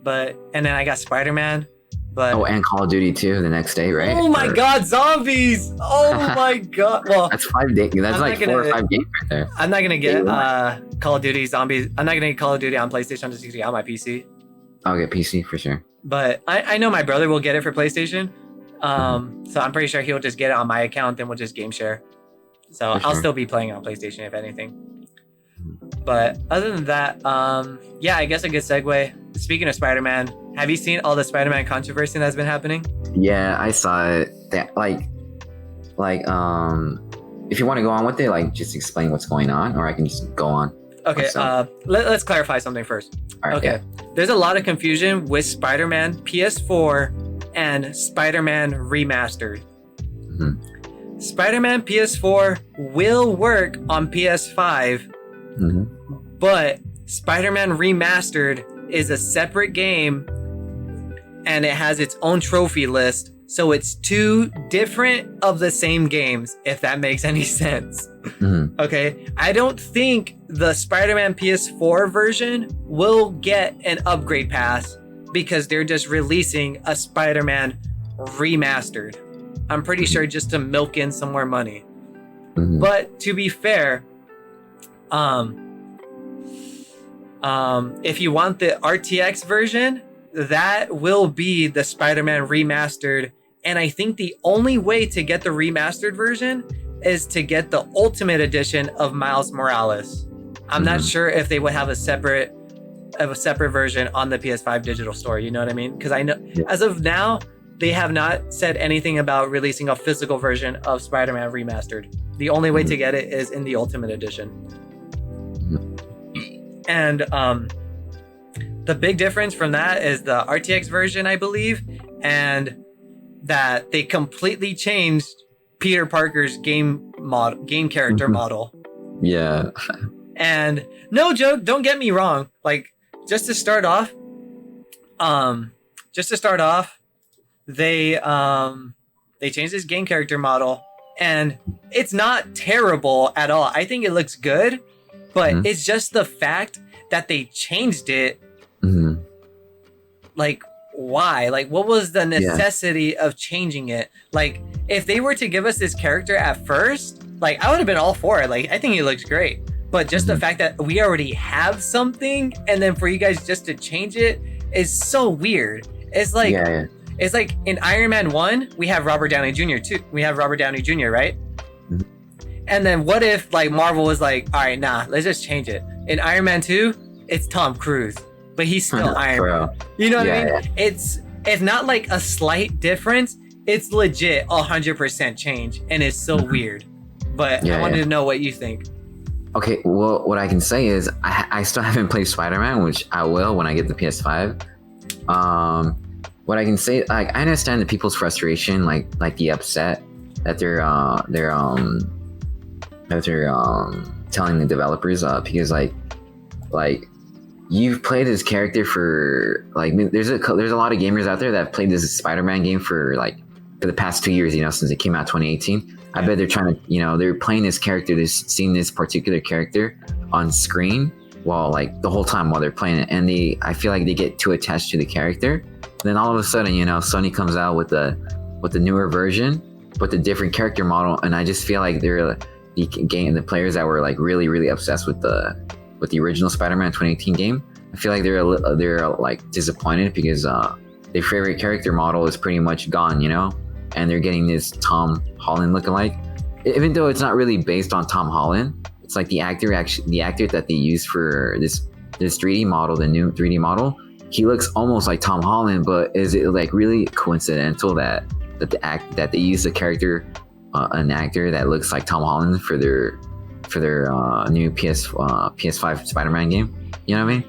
But and then I got Spider-Man. But and Call of Duty too the next day, right? Oh my God, zombies! Oh my God! Well, that's 5 days. That's like 4 or 5 games right there. I'm not gonna get Call of Duty Zombies. I'm not gonna get Call of Duty on PlayStation 60 on my PC. I'll get PC for sure. But I know my brother will get it for PlayStation. So I'm pretty sure he'll just get it on my account, then we'll just game share. So I'll still be playing on PlayStation if anything. But other than that, yeah, I guess a good segue. Speaking of Spider-Man, have you seen all the Spider-Man controversy that's been happening? Yeah, I saw it. That like, if you want to go on with it, like, just explain what's going on, or I can just go on. Okay, let's clarify something first. All right, okay, there's a lot of confusion with Spider-Man PS4 and Spider-Man Remastered. Spider-Man PS4 will work on PS5, but Spider-Man Remastered is a separate game and it has its own trophy list. So it's 2 different of the same games, if that makes any sense. Okay, I don't think the Spider-Man PS4 version will get an upgrade pass, because they're just releasing a Spider-Man remastered. I'm pretty sure just to milk in some more money. But to be fair, if you want the RTX version, that will be the Spider-Man remastered. And I think the only way to get the remastered version is to get the Ultimate Edition of Miles Morales. I'm not sure if they would have a separate version on the PS5 digital store. You know what I mean? Because I know as of now, they have not said anything about releasing a physical version of Spider-Man remastered. The only way to get it is in the Ultimate Edition. And the big difference from that is the RTX version, I believe, and that they completely changed Peter Parker's game character model. Yeah. And no joke, don't get me wrong. Like, just to start off, they changed his game character model, and it's not terrible at all. I think it looks good, but it's just the fact that they changed it. Like, why? Like, what was the necessity of changing it? Like, if they were to give us this character at first, like, I would have been all for it. Like, I think he looks great. But just the fact that we already have something, and then for you guys just to change it is so weird. It's like, it's like in Iron Man 1, we have Robert Downey Jr. too. We have Robert Downey Jr., right? And then what if like Marvel was like, all right, nah, let's just change it. In Iron Man 2, it's Tom Cruise, but he's still Iron Man. You know what I mean? It's not like a slight difference. It's legit 100% change, and it's so weird. But I wanted to know what you think. Okay, well, what I can say is I still haven't played Spider-Man, which I will when I get the PS5. What I can say, like, I understand the people's frustration, like the upset that they're telling the developers, because like you've played this character for like there's a lot of gamers out there that played this Spider-Man game for the past 2 years, since it came out 2018. I bet they're trying to, they're playing this character, they're seeing this particular character on screen while the whole time while they're playing it, and I feel like they get too attached to the character. Then all of a sudden, Sony comes out with the newer version, but the different character model, and I just feel like they're the players that were really really obsessed with the original Spider-Man 2018 game. I feel like they're disappointed because their favorite character model is pretty much gone, and they're getting this Tom Holland lookalike, even though it's not really based on Tom Holland. It's like the actor that they used for this 3D model, the new 3D model. He looks almost like Tom Holland, but is it really coincidental that they use a character, an actor that looks like Tom Holland for their new PS5 Spider-Man game? You know what I mean?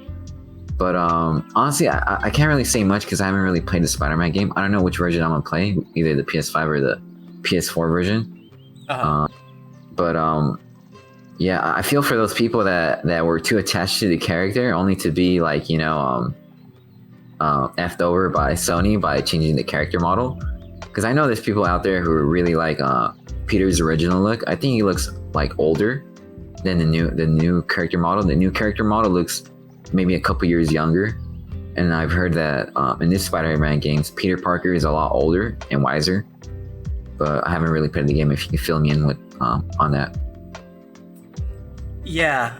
But honestly, I can't really say much because I haven't really played the Spider-Man game. I don't know which version I'm gonna play, either the PS5 or the PS4 version. Yeah, I feel for those people that were too attached to the character, only to be effed over by Sony by changing the character model. Because I know there's people out there who really like Peter's original look. I think he looks older than the new character model. The new character model looks maybe a couple years younger, and I've heard that in this Spider-Man games, Peter Parker is a lot older and wiser. But I haven't really played the game. If you can fill me in with on that. Yeah.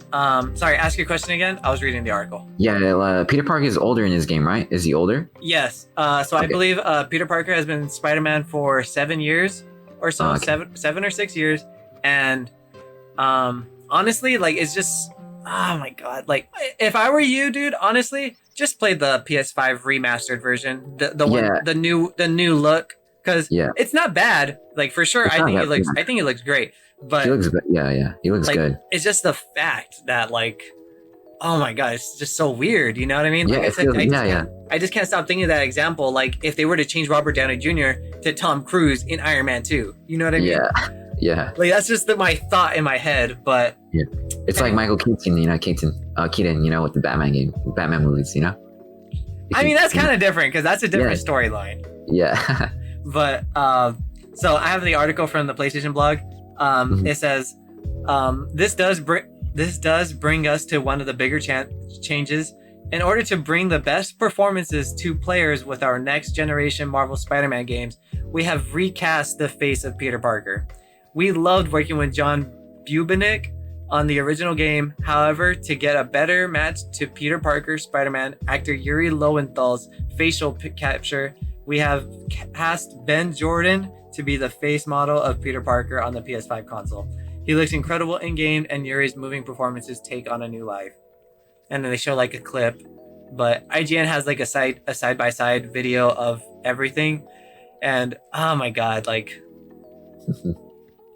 Sorry, ask your question again. I was reading the article. Yeah, Peter Parker is older in this game, right? Is he older? Yes. So I believe Peter Parker has been Spider-Man for 7 years or so, 7 or 6 years, and honestly, it's just, oh my god, if I were you, dude, honestly, just play the PS5 remastered version, the new look, because it's not bad. For sure, I think it looks great. But he looks good. Yeah, he looks good. It's just the fact that oh my god, it's just so weird. You know what I mean? I just can't stop thinking of that example. If they were to change Robert Downey Jr. to Tom Cruise in Iron Man 2, you know what I mean? Yeah. That's just my thought in my head. But it's like Michael Keaton, Keaton, with the Batman movies, I mean, that's kind of different because that's a different storyline. Yeah. But so I have the article from the PlayStation blog. It says, this does bring us to one of the bigger changes In order to bring the best performances to players with our next generation Marvel Spider-Man games, we have recast the face of Peter Parker. We loved working with John Bubenik on the original game. However, to get a better match to Peter Parker Spider-Man, actor Yuri Lowenthal's facial capture, we have cast Ben Jordan to be the face model of Peter Parker on the PS5 console. He looks incredible in-game, and Yuri's moving performances take on a new life. And then they show like a clip, but IGN has like a side-by-side video of everything, and oh my god, like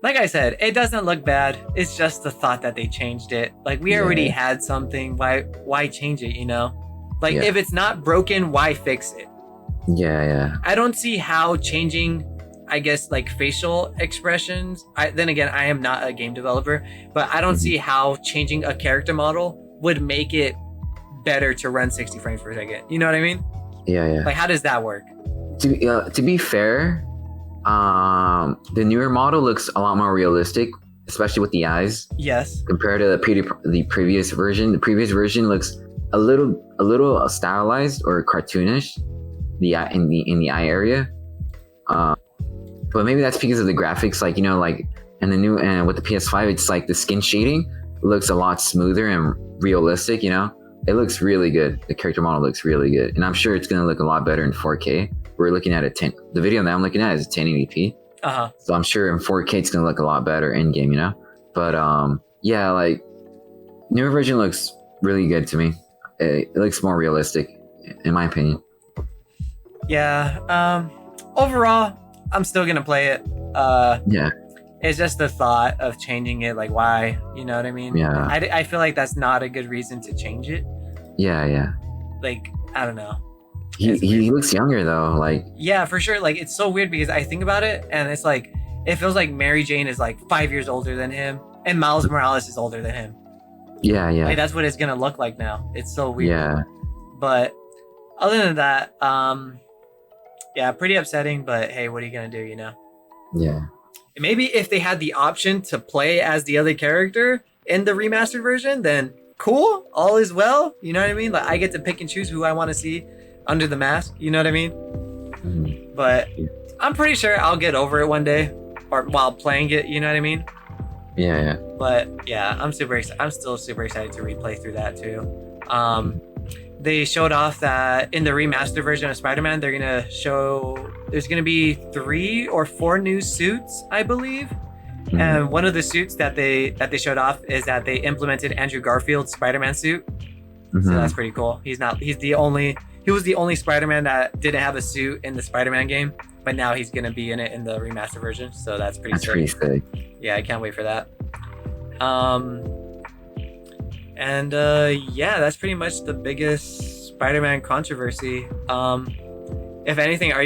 I said, it doesn't look bad. It's just the thought that they changed it. Like, we already had something. Why change it? You know, like if it's not broken, why fix it? Yeah. I don't see how changing, I guess, like facial expressions. Then again, I am not a game developer, but I don't see how changing a character model would make it better to run 60 frames per second. You know what I mean? Yeah. Like, how does that work? To be fair, the newer model looks a lot more realistic, especially with the eyes. Yes. Compared to the previous version. The previous version looks a little stylized or cartoonish. In the eye area. But maybe that's because of the graphics. Like, you know, like in the new and with the PS5, it's like the skin shading looks a lot smoother and realistic. You know, it looks really good. The character model looks really good, and I'm sure it's gonna look a lot better in 4K. We're looking at the video that I'm looking at is 1080p. So I'm sure in 4K it's gonna look a lot better in game. You know, but yeah, like newer version looks really good to me. It looks more realistic, in my opinion. Yeah. Overall, I'm still gonna play it. Yeah. It's just the thought of changing it. Like, why? You know what I mean? Yeah. I feel like that's not a good reason to change it. Yeah. Like, I don't know. He looks younger though. Like, yeah, for sure. Like, it's so weird because I think about it and it's like it feels like Mary Jane is like 5 years older than him and Miles Morales is older than him. Yeah. Like, that's what it's gonna look like now. It's so weird. Yeah. But other than that, yeah, pretty upsetting, but hey, what are you gonna do, you know? Yeah. Maybe if they had the option to play as the other character in the remastered version, then cool, all is well. You know what I mean? Like, I get to pick and choose who I want to see under the mask. You know what I mean? But I'm pretty sure I'll get over it one day, or while playing it. You know what I mean? Yeah. But yeah, I'm still super excited to replay through that too. They showed off that in the remastered version of Spider-Man, there's gonna be 3 or 4 new suits, I believe. And one of the suits that they showed off is that they implemented Andrew Garfield's Spider-Man suit. So that's pretty cool. He was the only Spider-Man that didn't have a suit in the Spider-Man game, but now he's gonna be in it in the remastered version. So that's pretty sick. Yeah, I can't wait for that. And yeah, that's pretty much the biggest Spider-Man controversy. If anything, I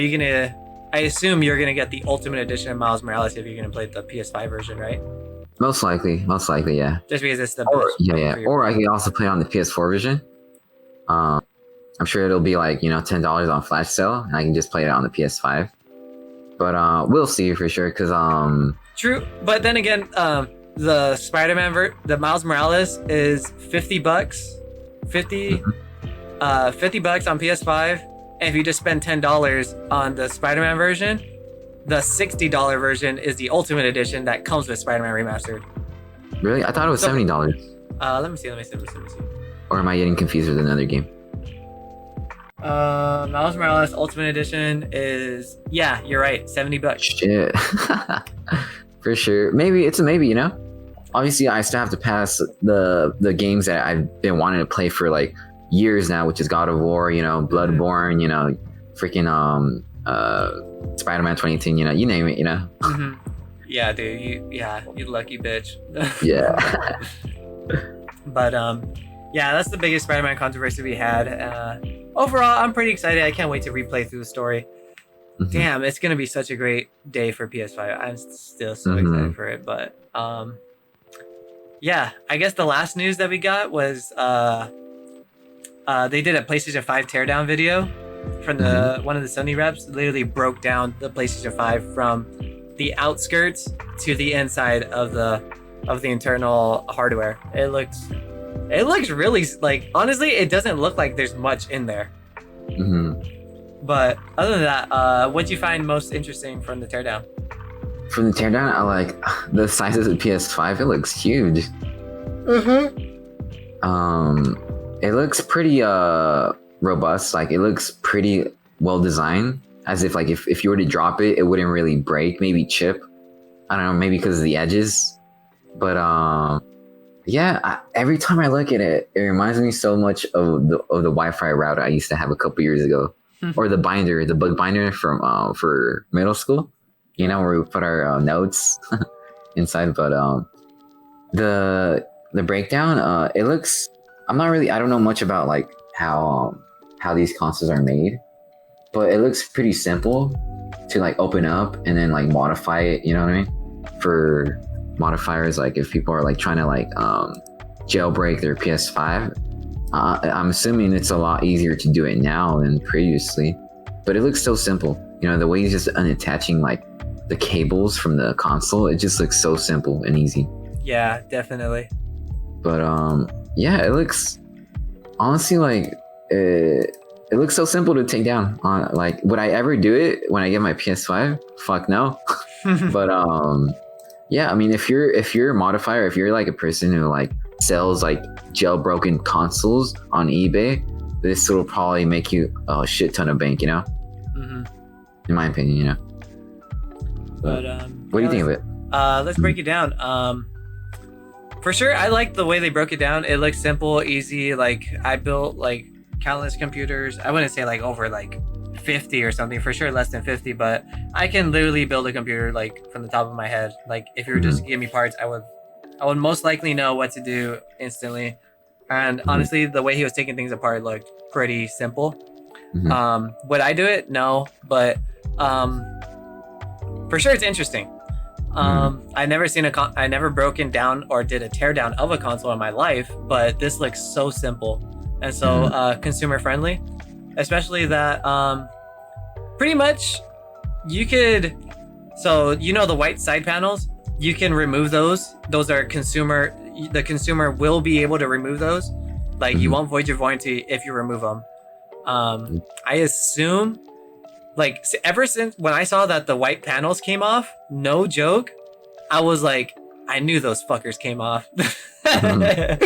assume you're gonna get the Ultimate Edition of Miles Morales if you're gonna play the PS5 version, right? Most likely, yeah. Just because it's the Or, best. Or I can also play on the PS4 version. I'm sure it'll be like, you know, $10 on flash sale, and I can just play it on the PS5. But we'll see for sure, because True, but then again, the Spider-Man the Miles Morales is $50, $50 on PS5, and if you just spend $10 on the Spider-Man version, the $60 version is the Ultimate Edition that comes with Spider-Man Remastered. Really? I thought it was $70. Let me see. Or am I getting confused with another game? Miles Morales Ultimate Edition is, yeah, you're right, $70. Shit. For sure. Maybe it's a maybe, you know? Obviously, I still have to pass the games that I've been wanting to play for like years now, which is God of War, you know, Bloodborne, you know, freaking Spider-Man 2018, you know, you name it, you know. Yeah, dude, you lucky bitch. Yeah. But yeah, that's the biggest Spider-Man controversy we had. Overall, I'm pretty excited. I can't wait to replay through the story. Damn, it's gonna be such a great day for PS5. I'm still so excited for it. But yeah, I guess the last news that we got was they did a PlayStation 5 teardown video from one of the Sony reps. Literally broke down the PlayStation 5 from the outskirts to the inside of the internal hardware. It looked It looks really like, honestly, it doesn't look like there's much in there. But other than that, what'd you find most interesting from the teardown? From the teardown, I like the sizes of PS5. It looks huge. It looks pretty robust. Like, it looks pretty well designed. As if, like, if you were to drop it, it wouldn't really break. Maybe chip. I don't know. Maybe because of the edges. But yeah. Every time I look at it, it reminds me so much of the Wi-Fi router I used to have a couple years ago, or the bug binder from for middle school. You know, where we put our notes inside. But the breakdown, it looks. I don't know much about like how these consoles are made, but it looks pretty simple to like open up and then like modify it. You know what I mean? For modifiers, like if people are like trying to like jailbreak their PS5, I'm assuming it's a lot easier to do it now than previously. But it looks so simple. You know, the way he's just unattaching like the cables from the console, it just looks so simple and easy. Yeah, definitely. But yeah, it looks honestly like it looks so simple to take down. Like, would I ever do it when I get my PS5? Fuck no. But yeah, I mean, if you're a modifier, if you're like a person who like sells like jailbroken consoles on eBay, this will probably make you a shit ton of bank, you know? In my opinion, you know. But what do you think of it? Let's break it down. For sure, I like the way they broke it down. It looks simple, easy. Like, I built like countless computers. I wouldn't say like over like 50 or something, for sure less than 50, but I can literally build a computer like from the top of my head. Like, if you were just to give me parts, I would most likely know what to do instantly. And honestly, the way he was taking things apart looked pretty simple. Would I do it? No, but for sure it's interesting. I never broken down or did a teardown of a console in my life, but this looks so simple and so consumer friendly, especially that pretty much you could, so you know the white side panels, you can remove those. Those are the consumer will be able to remove those. Like, you won't void your warranty if you remove them. I assume, like, ever since when I saw that the white panels came off, no joke, I was like, I knew those fuckers came off. I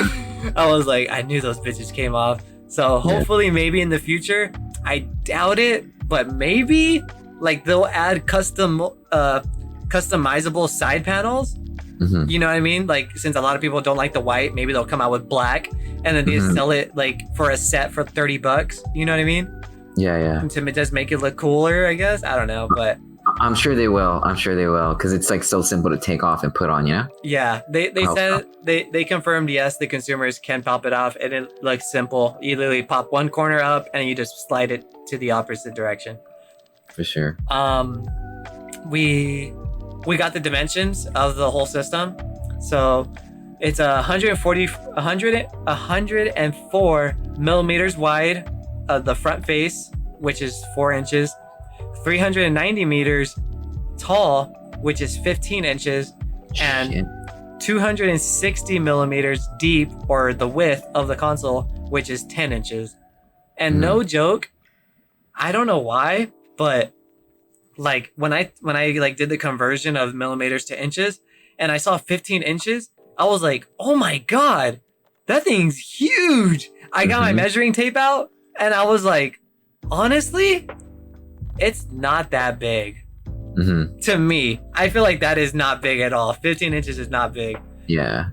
was like, I knew those bitches came off. So hopefully, maybe in the future, I doubt it, but maybe like they'll add customizable side panels. You know what I mean? Like, since a lot of people don't like the white, maybe they'll come out with black, and then they sell it like for a set for $30. You know what I mean? Yeah. And to just make it look cooler, I guess. I don't know, but I'm sure they will. Because it's like so simple to take off and put on, you know? Yeah, they said they confirmed, yes, the consumers can pop it off, and it looks simple. You literally pop one corner up and you just slide it to the opposite direction. For sure. We got the dimensions of the whole system. So it's 104 millimeters wide, the front face, which is 4 inches, 390 meters tall, which is 15 inches, and 260 millimeters deep, or the width of the console, which is 10 inches. And no joke, I don't know why, but like when I like did the conversion of millimeters to inches and I saw 15 inches, I was like, oh my god, that thing's huge. I got my measuring tape out and I was like, honestly, it's not that big. To me, I feel like that is not big at all. 15 inches is not big. Yeah.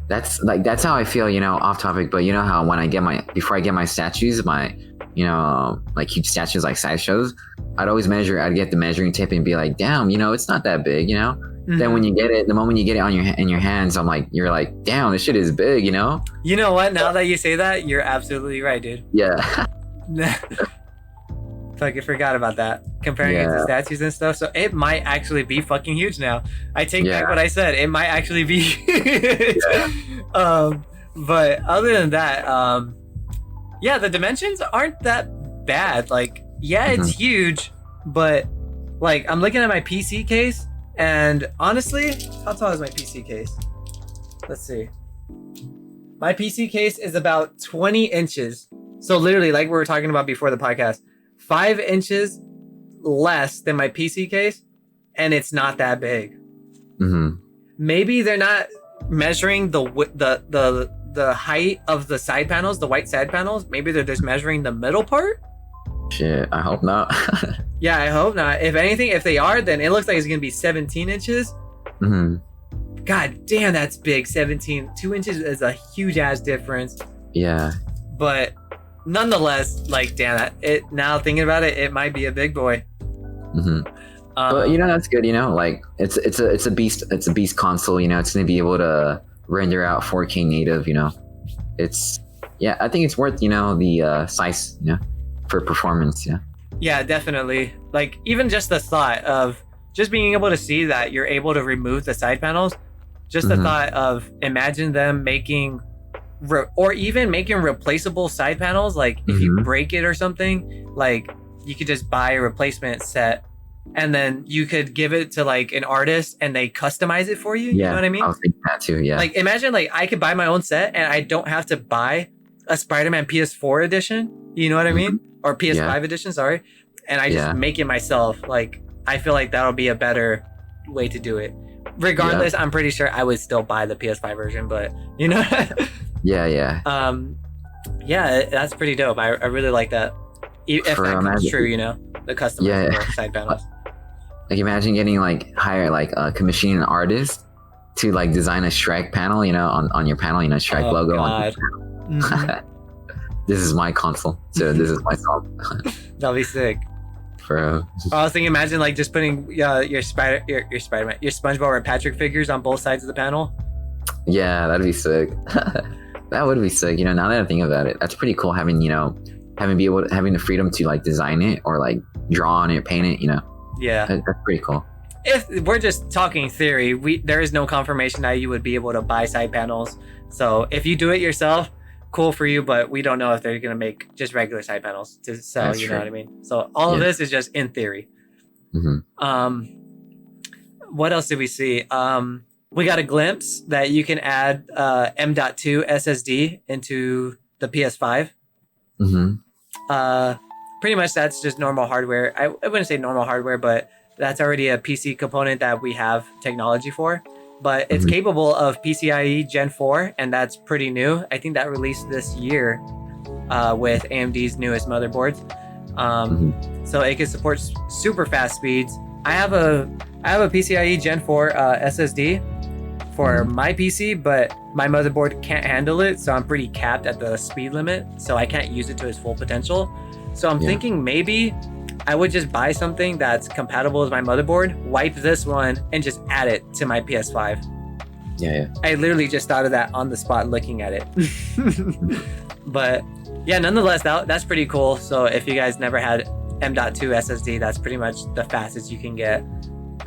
That's how I feel, you know, off topic, but you know how when before I get my statues, my, you know, like huge statues, like sideshows, I'd get the measuring tape and be like, damn, you know, it's not that big, you know? Then when you get it, the moment you get it in your hands, you're like, damn, this shit is big, you know? You know what? Now that you say that, you're absolutely right, dude. Yeah. Fucking forgot about that. Comparing it to statues and stuff. So it might actually be fucking huge now. I take back what I said. It might actually be huge. But other than that, the dimensions aren't that bad. Like, it's huge, but like I'm looking at my PC case, and honestly, how tall is my PC case? Let's see. My PC case is about 20 inches. So literally, like we were talking about before the podcast, 5 inches less than my PC case, and it's not that big. Maybe they're not measuring the height of the side panels, the white side panels. Maybe they're just measuring the middle part. Shit, I hope not. Yeah, I hope not. If anything, if they are, then it looks like it's gonna be 17 inches. God damn, that's big. 17. 2 inches is a huge ass difference. Yeah. But nonetheless, like, damn, now thinking about it, it might be a big boy. But that's good. Like it's a beast console. It's gonna be able to render out 4K native. It's I think it's worth the size for performance. Yeah, definitely. Like, even just the thought of just being able to see that you're able to remove the side panels, just the thought of imagine them making or even making replaceable side panels. Like, if you break it or something, like, you could just buy a replacement set and then you could give it to like an artist and they customize it for you. You know what I mean? I was thinking that too. Yeah. Like, imagine like I could buy my own set and I don't have to buy a Spider-Man PS4 edition. You know what I mean? Or PS5 edition, sorry. And I just make it myself. Like, I feel like that'll be a better way to do it. Regardless, I'm pretty sure I would still buy the PS5 version, but Yeah, that's pretty dope. I really like that. If that comes true, the customizable side panels. Like, imagine getting like commissioning an artist to like design a Shrek panel, on your panel, Shrek logo. God. This is my console, so this is my song. That'll be sick. Bro. I was thinking, imagine like just putting your Spider-Man, your SpongeBob or Patrick figures on both sides of the panel. Yeah, that'd be sick. That would be sick. Now that I think about it, that's pretty cool. Having having the freedom to like design it or like draw on it, paint it. Yeah, that's pretty cool. If we're just talking theory, there is no confirmation that you would be able to buy side panels. So if you do it yourself, cool for you, but we don't know if they're gonna make just regular side panels to sell. That's true. Know what I mean? So all of this is just in theory. What else did we see? We got a glimpse that you can add M.2 SSD into the PS5. Pretty much that's just normal hardware. I wouldn't say normal hardware, but that's already a PC component that we have technology for. But it's capable of PCIe Gen 4, and that's pretty new. I think that released this year with AMD's newest motherboards. So it can support super fast speeds. I have a PCIe Gen 4 SSD for my PC, but my motherboard can't handle it, so I'm pretty capped at the speed limit, so I can't use it to its full potential. So I'm thinking maybe I would just buy something that's compatible with my motherboard, wipe this one, and just add it to my PS5. Yeah. I literally just thought of that on the spot looking at it. But yeah, nonetheless, that's pretty cool. So if you guys never had M.2 SSD, that's pretty much the fastest you can get,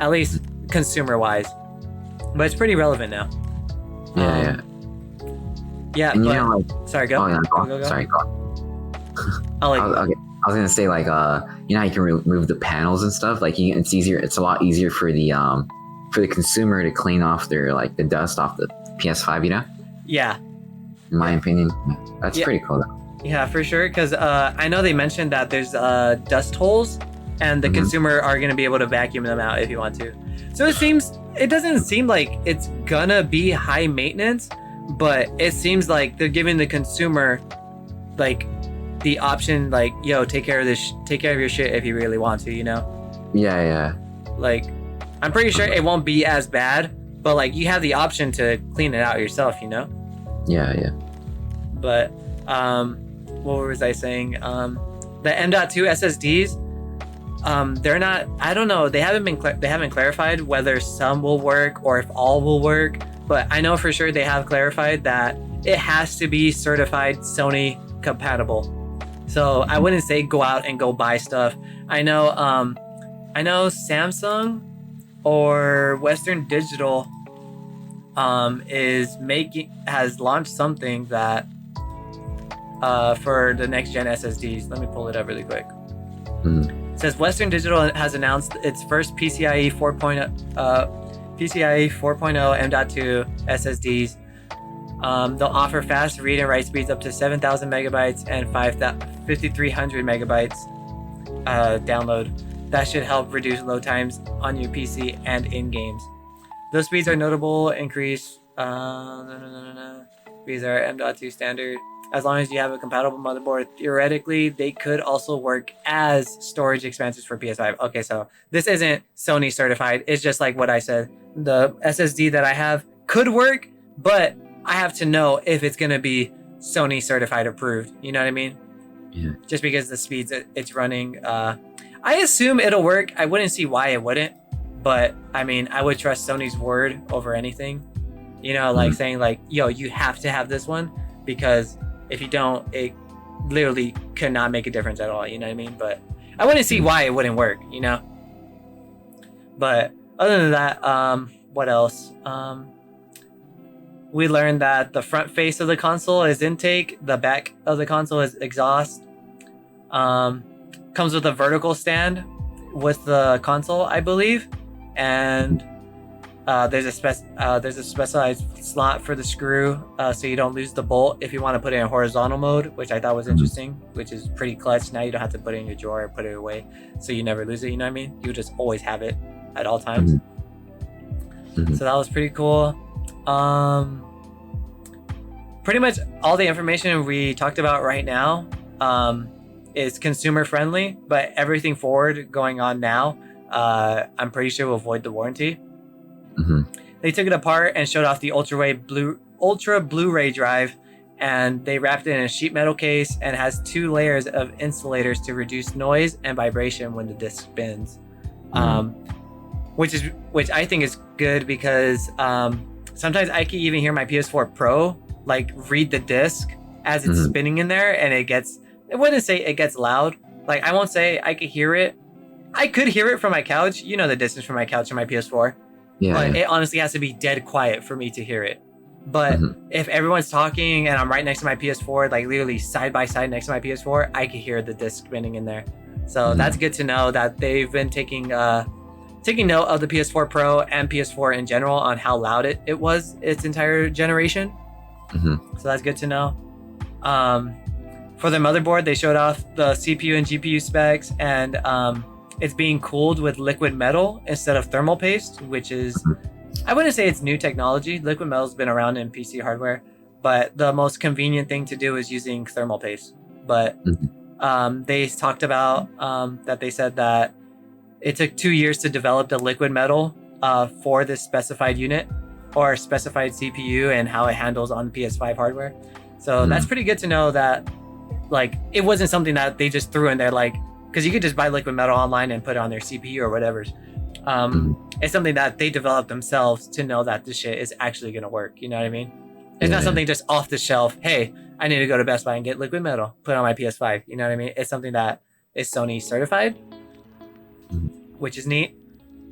at least consumer-wise. But it's pretty relevant now. Yeah, and but... sorry, go. Oh, yeah, go. Sorry, go. Okay. I was gonna say, like, you can remove the panels and stuff. Like, it's easier. It's a lot easier for the consumer to clean off their the dust off the PS5. Yeah. In my opinion, that's pretty cool. Though. Yeah, for sure. Because I know they mentioned that there's dust holes, and the consumer are gonna be able to vacuum them out if you want to. So it doesn't seem like it's gonna be high maintenance, but it seems like they're giving the consumer the option, take care of your shit if you really want to, Yeah. Like, I'm pretty sure it won't be as bad, but you have the option to clean it out yourself, Yeah. But what was I saying? The M.2 SSDs, they're not, I don't know, they haven't clarified whether some will work or if all will work, but I know for sure they have clarified that it has to be certified Sony compatible. So I wouldn't say go out and go buy stuff. I know Samsung or Western Digital has launched something that for the next gen SSDs. Let me pull it up really quick. It says Western Digital has announced its first PCIe 4.0 M.2 SSDs They'll offer fast read and write speeds up to 7,000 megabytes and 5,300 megabytes download. That should help reduce load times on your PC and in games. Those speeds are notable increase. These are M.2 standard. As long as you have a compatible motherboard, theoretically, they could also work as storage expansions for PS5. Okay, so this isn't Sony certified. It's just like what I said. The SSD that I have could work, but I have to know if it's going to be Sony certified approved. You know what I mean? Yeah. Just because the speeds it's running. I assume it'll work. I wouldn't see why it wouldn't. But, I mean, I would trust Sony's word over anything. You know, like saying like, yo, you have to have this one because if you don't, it literally could not make a difference at all. You know what I mean? But I wouldn't see why it wouldn't work, you know? But other than that, what else? We learned that the front face of the console is intake. The back of the console is exhaust. Comes with a vertical stand with the console, I believe. And there's a specialized slot for the screw, so you don't lose the bolt if you want to put it in horizontal mode, which I thought was interesting, which is pretty clutch. Now you don't have to put it in your drawer or put it away, so you never lose it. You know what I mean? You just always have it at all times. So that was pretty cool. Pretty much all the information we talked about right now is consumer friendly, but everything forward going on now, I'm pretty sure will avoid the warranty. They took it apart and showed off the Ultra Blu-ray drive, and they wrapped it in a sheet metal case and has 2 layers of insulators to reduce noise and vibration when the disc spins. Which I think is good because sometimes I can even hear my PS4 Pro like read the disc as it's spinning in there, and I wouldn't say it gets loud. Like I won't say I could hear it. I could hear it from my couch. You know the distance from my couch to my PS4. But it honestly has to be dead quiet for me to hear it. But if everyone's talking and I'm right next to my PS4, like literally side by side next to my PS4, I can hear the disc spinning in there. So that's good to know that they've been taking note of the PS4 Pro and PS4 in general on how loud it was its entire generation. So that's good to know. For the motherboard, they showed off the CPU and GPU specs, and it's being cooled with liquid metal instead of thermal paste, which is, I wouldn't say it's new technology. Liquid metal's been around in PC hardware, but the most convenient thing to do is using thermal paste. But they talked about that they said that it took 2 years to develop the liquid metal for this specified unit or specified CPU and how it handles on PS5 hardware. So that's pretty good to know that like it wasn't something that they just threw in there, like, because you could just buy liquid metal online and put it on their CPU or whatever. It's something that they developed themselves to know that this shit is actually going to work. You know what I mean? It's not something just off the shelf. Hey, I need to go to Best Buy and get liquid metal, put it on my PS5. You know what I mean? It's something that is Sony certified, which is neat.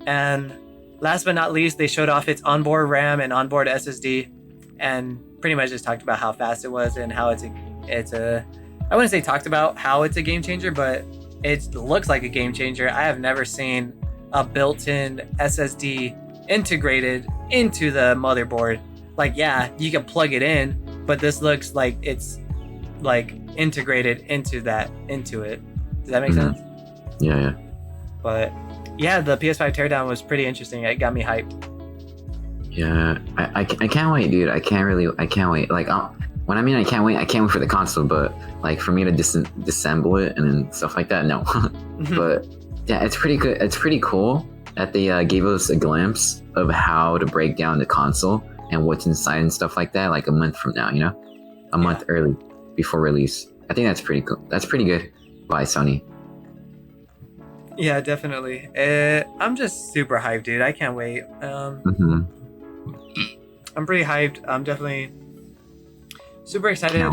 And last but not least, they showed off its onboard RAM and onboard SSD, and pretty much just talked about how fast it was and how it's a I wouldn't say talked about how it's a game changer, but it looks like a game changer. I have never seen a built-in SSD integrated into the motherboard. Like, yeah, you can plug it in, but this looks like it's like integrated into it. Does that make sense? Yeah. But yeah, the PS5 teardown was pretty interesting. It got me hyped. Yeah, I can't wait, dude. I can't wait. Like, when I mean I can't wait for the console, but like for me to disassemble it and then stuff like that, no. But yeah, it's pretty good. It's pretty cool that they gave us a glimpse of how to break down the console and what's inside and stuff like that, like a month from now, you know, a month early before release. I think that's pretty cool. That's pretty good by Sony. Yeah, definitely. I'm just super hyped, dude. I can't wait. I'm pretty hyped. I'm definitely super excited.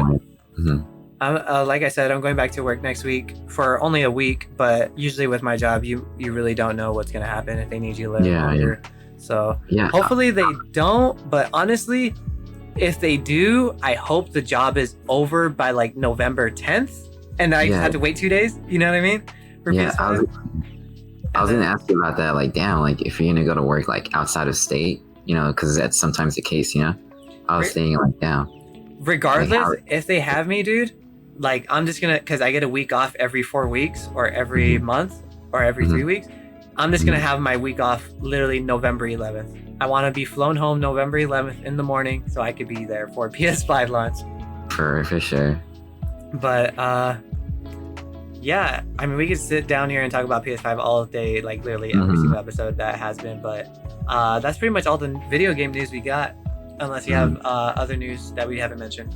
Like I said, I'm going back to work next week for only a week, but usually with my job, you really don't know what's going to happen if they need you a little longer. So hopefully they don't, but honestly, if they do, I hope the job is over by like November 10th and I have to wait 2 days. You know what I mean? I was going to ask you about that. Like, damn, like if you're going to go to work like outside of state, you know, because that's sometimes the case, you know? I was thinking like, damn. Regardless, if they have me, dude, like I'm just gonna, because I get a week off every 4 weeks or every month or every 3 weeks. I'm just gonna have my week off literally November 11th. I want to be flown home November 11th in the morning so I could be there for PS5 launch. For sure. But yeah, I mean, we could sit down here and talk about PS5 all day, like literally every single episode that has been. But that's pretty much all the video game news we got, unless you have other news that we haven't mentioned.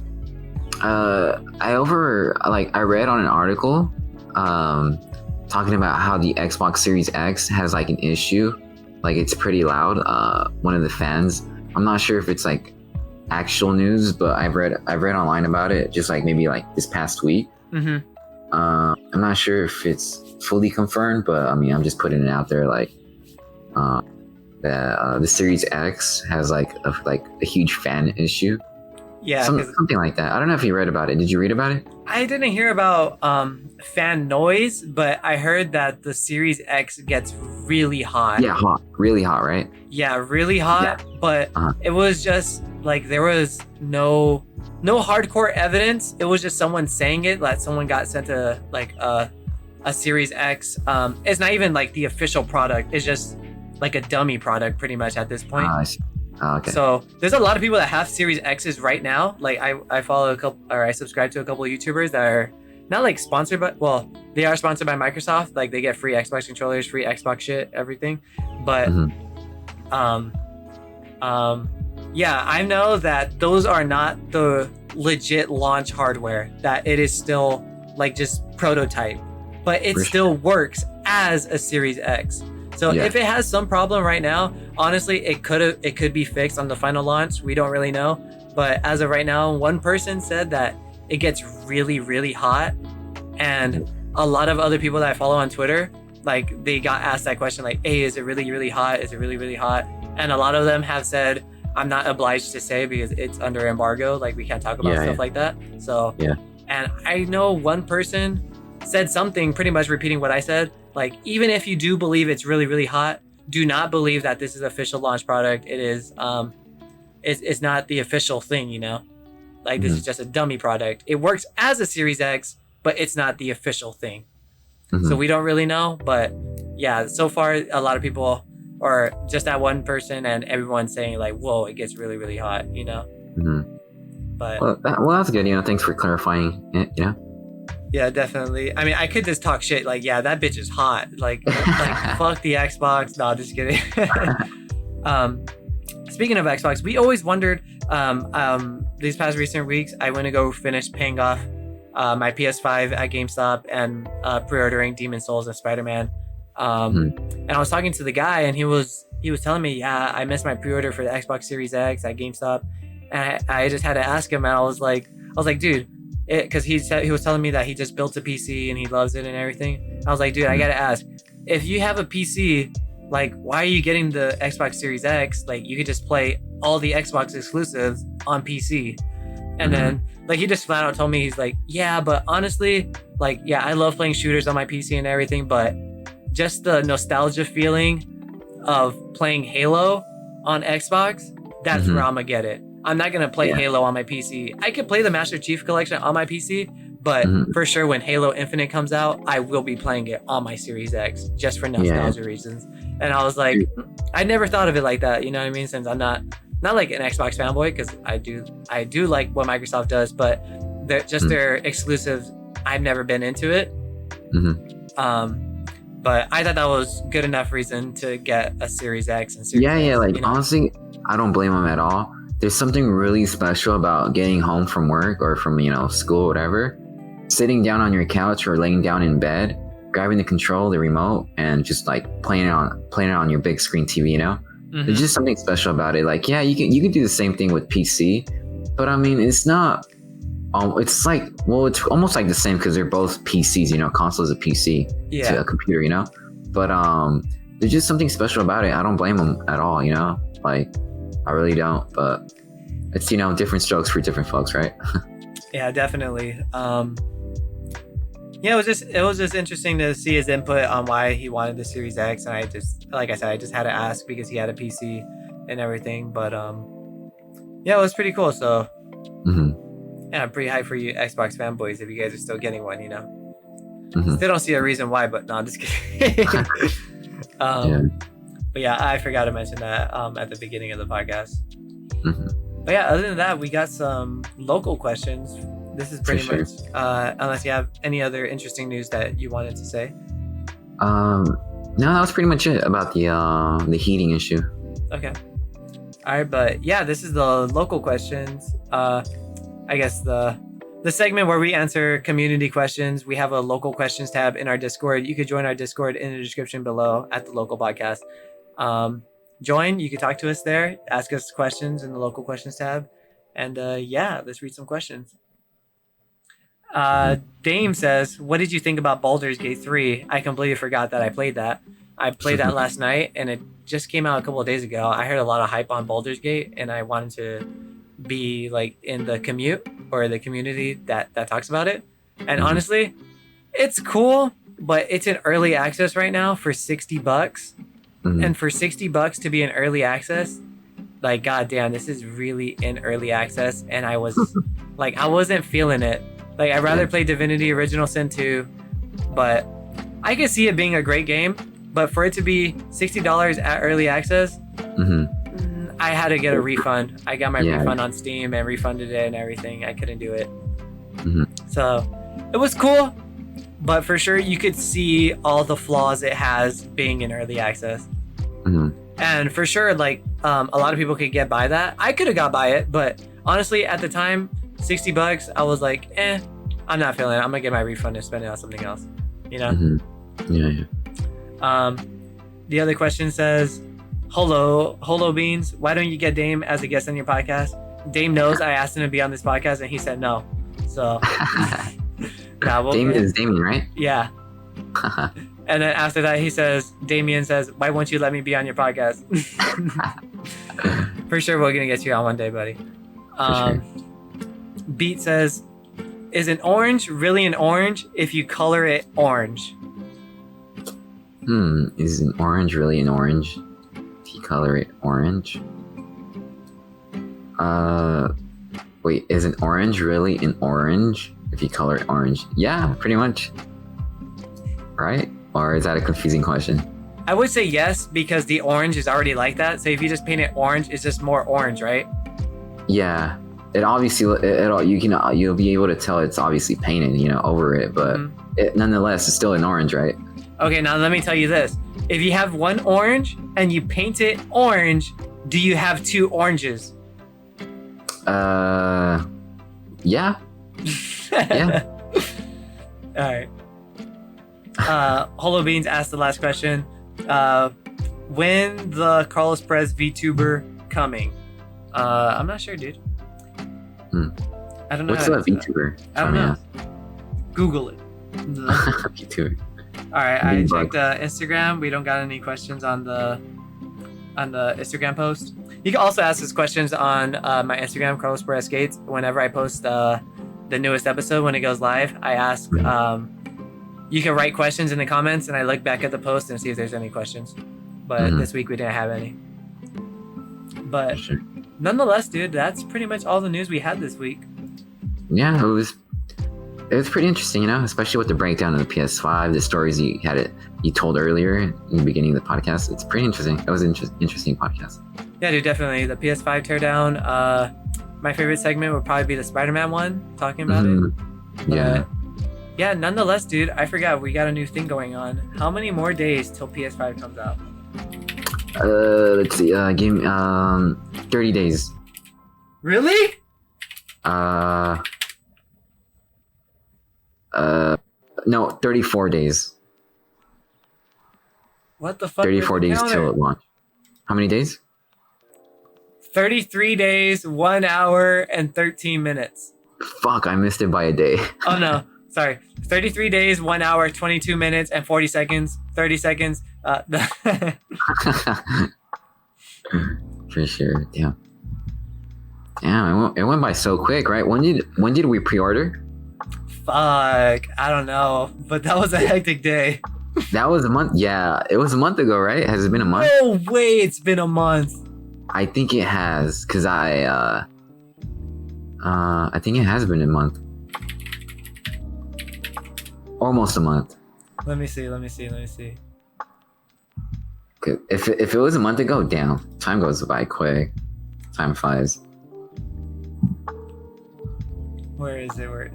I read on an article talking about how the Xbox Series X has like an issue, like it's pretty loud. One of the fans, I'm not sure if it's like actual news, but I've read online about it, just like maybe like this past week. I'm not sure if it's fully confirmed, but I mean, I'm just putting it out there, like that the Series X has like a huge fan issue. Yeah, something like that. I don't know if you read about it. Did you read about it? I didn't hear about fan noise, but I heard that the Series X gets really hot. Yeah, really hot, right? Yeah, really hot. Yeah. But it was just like there was no hardcore evidence. It was just someone saying it. Like someone got sent a Series X. It's not even like the official product. It's just like a dummy product, pretty much at this point. I see. Oh, okay. So there's a lot of people that have Series X's right now. Like I follow a couple, or I subscribe to a couple of YouTubers that are not like sponsored, but well, they are sponsored by Microsoft. Like they get free Xbox controllers, free Xbox shit, everything. But yeah, I know that those are not the legit launch hardware. That it is still like just prototype, but it still works as a Series X. So if it has some problem right now, honestly, it could be fixed on the final launch. We don't really know. But as of right now, one person said that it gets really, really hot. And a lot of other people that I follow on Twitter, like they got asked that question, like, hey, is it really, really hot? Is it really, really hot? And a lot of them have said, I'm not obliged to say because it's under embargo. Like we can't talk about stuff like that. So, and I know one person said something pretty much repeating what I said. Like, even if you do believe it's really, really hot, do not believe that this is official launch product. It is, it's not the official thing, you know? Like, this is just a dummy product. It works as a Series X, but it's not the official thing. So we don't really know. But yeah, so far, a lot of people, or just that one person and everyone saying like, whoa, it gets really, really hot, you know? But well, that's good. You know, thanks for clarifying it, you know? Yeah, definitely. I mean, I could just talk shit. Like, yeah, that bitch is hot. Like fuck the Xbox. No, just kidding. Speaking of Xbox, we always wondered, these past recent weeks, I went to go finish paying off my PS5 at GameStop and pre-ordering Demon Souls and Spider-Man. And I was talking to the guy and he was telling me, yeah, I missed my pre-order for the Xbox Series X at GameStop. And I just had to ask him, and I was like, dude, because he was telling me that he just built a PC and he loves it and everything. I was like, dude, I gotta ask, if you have a PC, like, why are you getting the Xbox Series X? Like, you could just play all the Xbox exclusives on PC. And then, like, he just flat out told me, he's like, yeah, but honestly, like, yeah, I love playing shooters on my PC and everything, but just the nostalgia feeling of playing Halo on Xbox, that's where I'm gonna get it. I'm not gonna play Halo on my PC. I could play the Master Chief Collection on my PC, but for sure when Halo Infinite comes out, I will be playing it on my Series X just for nostalgia reasons. And I was like, I never thought of it like that. You know what I mean? Since I'm not like an Xbox fanboy, because I do like what Microsoft does, but their exclusives, I've never been into it. But I thought that was good enough reason to get a Series X and Series X, like, you know? honestly, I don't blame them at all. There's something really special about getting home from work or from, you know, school or whatever, sitting down on your couch or laying down in bed, grabbing the control, the remote, and just like playing it on your big screen TV, you know? There's just something special about it. Like, yeah, you can do the same thing with PC, but I mean, it's not, it's like, well, it's almost like the same because they're both PCs, you know, console is a PC to a computer, you know? But there's just something special about it. I don't blame them at all, you know? Like, I really don't, but it's, you know, different strokes for different folks, right? Yeah, definitely. Yeah, it was just interesting to see his input on why he wanted the Series X, and like I said, I just had to ask because he had a PC and everything. But yeah, it was pretty cool. So Mm-hmm. yeah, I'm pretty hyped for you Xbox fanboys if you guys are still getting one. You know, Mm-hmm. still don't see a reason why, but no, I'm just kidding. Yeah. But yeah, I forgot to mention that at the beginning of the podcast. Mm-hmm. But yeah, other than that, we got some local questions. This is pretty For much unless you have any other interesting news that you wanted to say. No, that was pretty much it about the heating issue. Okay. All right, but yeah, this is the local questions. I guess the segment where we answer community questions. We have a local questions tab in our Discord. You could join our Discord in the description below at the local podcast. Join. You can talk to us there. Ask us questions in the local questions tab. And yeah, let's read some questions. Dame says, "What did you think about Baldur's Gate 3? I completely forgot that I played that. I played that last night, and it just came out a couple of days ago. I heard a lot of hype on Baldur's Gate, and I wanted to be like in the commute or the community that talks about it. And honestly, it's cool, but it's in early access right now for $60. And for $60 to be in early access, like goddamn, this is really in early access. And I was like, I wasn't feeling it. Like, I'd rather play Divinity Original Sin 2, but I could see it being a great game. But for it to be $60 at early access, I had to get a refund. I got my refund on Steam and refunded it and everything. I couldn't do it. So it was cool, but for sure you could see all the flaws it has being in early access. And for sure, like a lot of people could get by that. I could have got by it, but honestly, at the time, $60, I was like, I'm not feeling it. I'm gonna get my refund and spend it on something else. You know? The other question says, Holo Beans, why don't you get Dame as a guest on your podcast? Dame knows I asked him to be on this podcast and he said no. So Damien is Damien, right? Yeah. And then after that Damien says, why won't you let me be on your podcast? For sure we're gonna get you on one day, buddy. Sure. Beat says, is an orange really an orange if you color it orange? Is an orange really an orange if you color it orange? Wait, is an orange really an orange if you color it orange? Yeah, pretty much. Right? Or is that a confusing question? I would say yes, because the orange is already like that. So if you just paint it orange, it's just more orange, right? Yeah. It obviously, you'll be able to tell it's obviously painted, over it, but nonetheless, it's still an orange, right? Okay, now let me tell you this. If you have one orange and you paint it orange, do you have two oranges? Yeah. Yeah. All right. Holo Beans asked the last question. When the Carlos Perez VTuber coming? I'm not sure, dude. I don't know. What's that VTuber? I don't know. Google it. VTuber. All right, I checked Instagram. We don't got any questions on the Instagram post. You can also ask us questions on my Instagram, Carlos Perez Skates. Whenever I post the newest episode when it goes live, I ask. You can write questions in the comments, and I look back at the post and see if there's any questions. But this week we didn't have any. But nonetheless, dude, that's pretty much all the news we had this week. Yeah, it was pretty interesting, especially with the breakdown of the PS5, the stories you told earlier in the beginning of the podcast. It's pretty interesting. It was an interesting podcast. Yeah, dude, definitely. The PS5 teardown. My favorite segment would probably be the Spider-Man one, talking about it. Yeah, nonetheless, dude, I forgot we got a new thing going on. How many more days till PS5 comes out? Let's see. Give me 30 days. Really? No, 34 days. What the fuck? 34 days till it launch. How many days? 33 days, 1 hour, and 13 minutes. Fuck, I missed it by a day. Oh no, sorry. 33 days, 1 hour, 22 minutes, and 40 seconds. 30 seconds. For sure. Damn. It went by so quick, right? When did we pre-order? Fuck, I don't know, but that was a hectic day. That was a month. Yeah, it was a month ago, right? Has it been a month? No way, it's been a month. I think it has, because I I think it has been a month. Almost a month. Let me see. 'Cause if it was a month ago, damn, time goes by quick. Time flies. Where is it?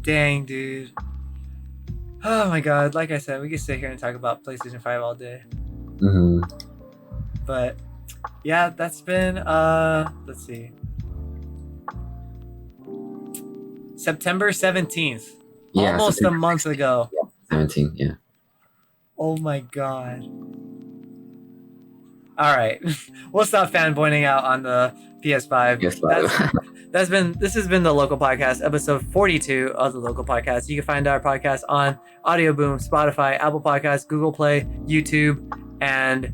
Dang, dude. Oh my god, like I said, we could sit here and talk about PlayStation 5 all day. Mm-hmm. But yeah, that's been let's see. September 17th. Yeah, Almost September a month ago. 17, yeah. Oh my god. All right. We'll stop fanboying out on the PS5. This has been the Local Podcast, episode 42 of the Local Podcast. You can find our podcast on Audioboom, Spotify, Apple Podcasts, Google Play, YouTube, and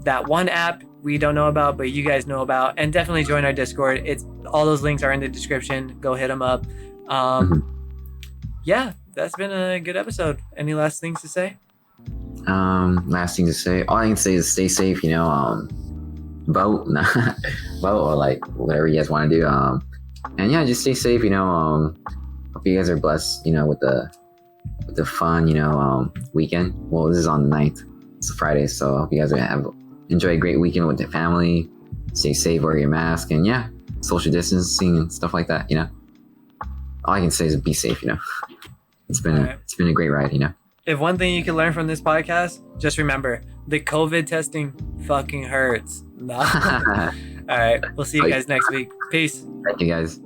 that one app we don't know about, but you guys know about. And definitely join our Discord. It's all those links are in the description. Go hit them up. Yeah, that's been a good episode. Any last things to say? Last thing to say, all I can say is stay safe, vote or like whatever you guys want to do, and yeah, just stay safe, hope you guys are blessed, with the fun, weekend. Well, this is on the 9th, it's a Friday, so I hope you guys enjoy a great weekend with the family. Stay safe, wear your mask, and yeah, social distancing and stuff like that. All I can say is be safe. It's been a great ride. If one thing you can learn from this podcast, just remember the COVID testing fucking hurts. No. All right. We'll see you guys next week. Peace. Thank you guys.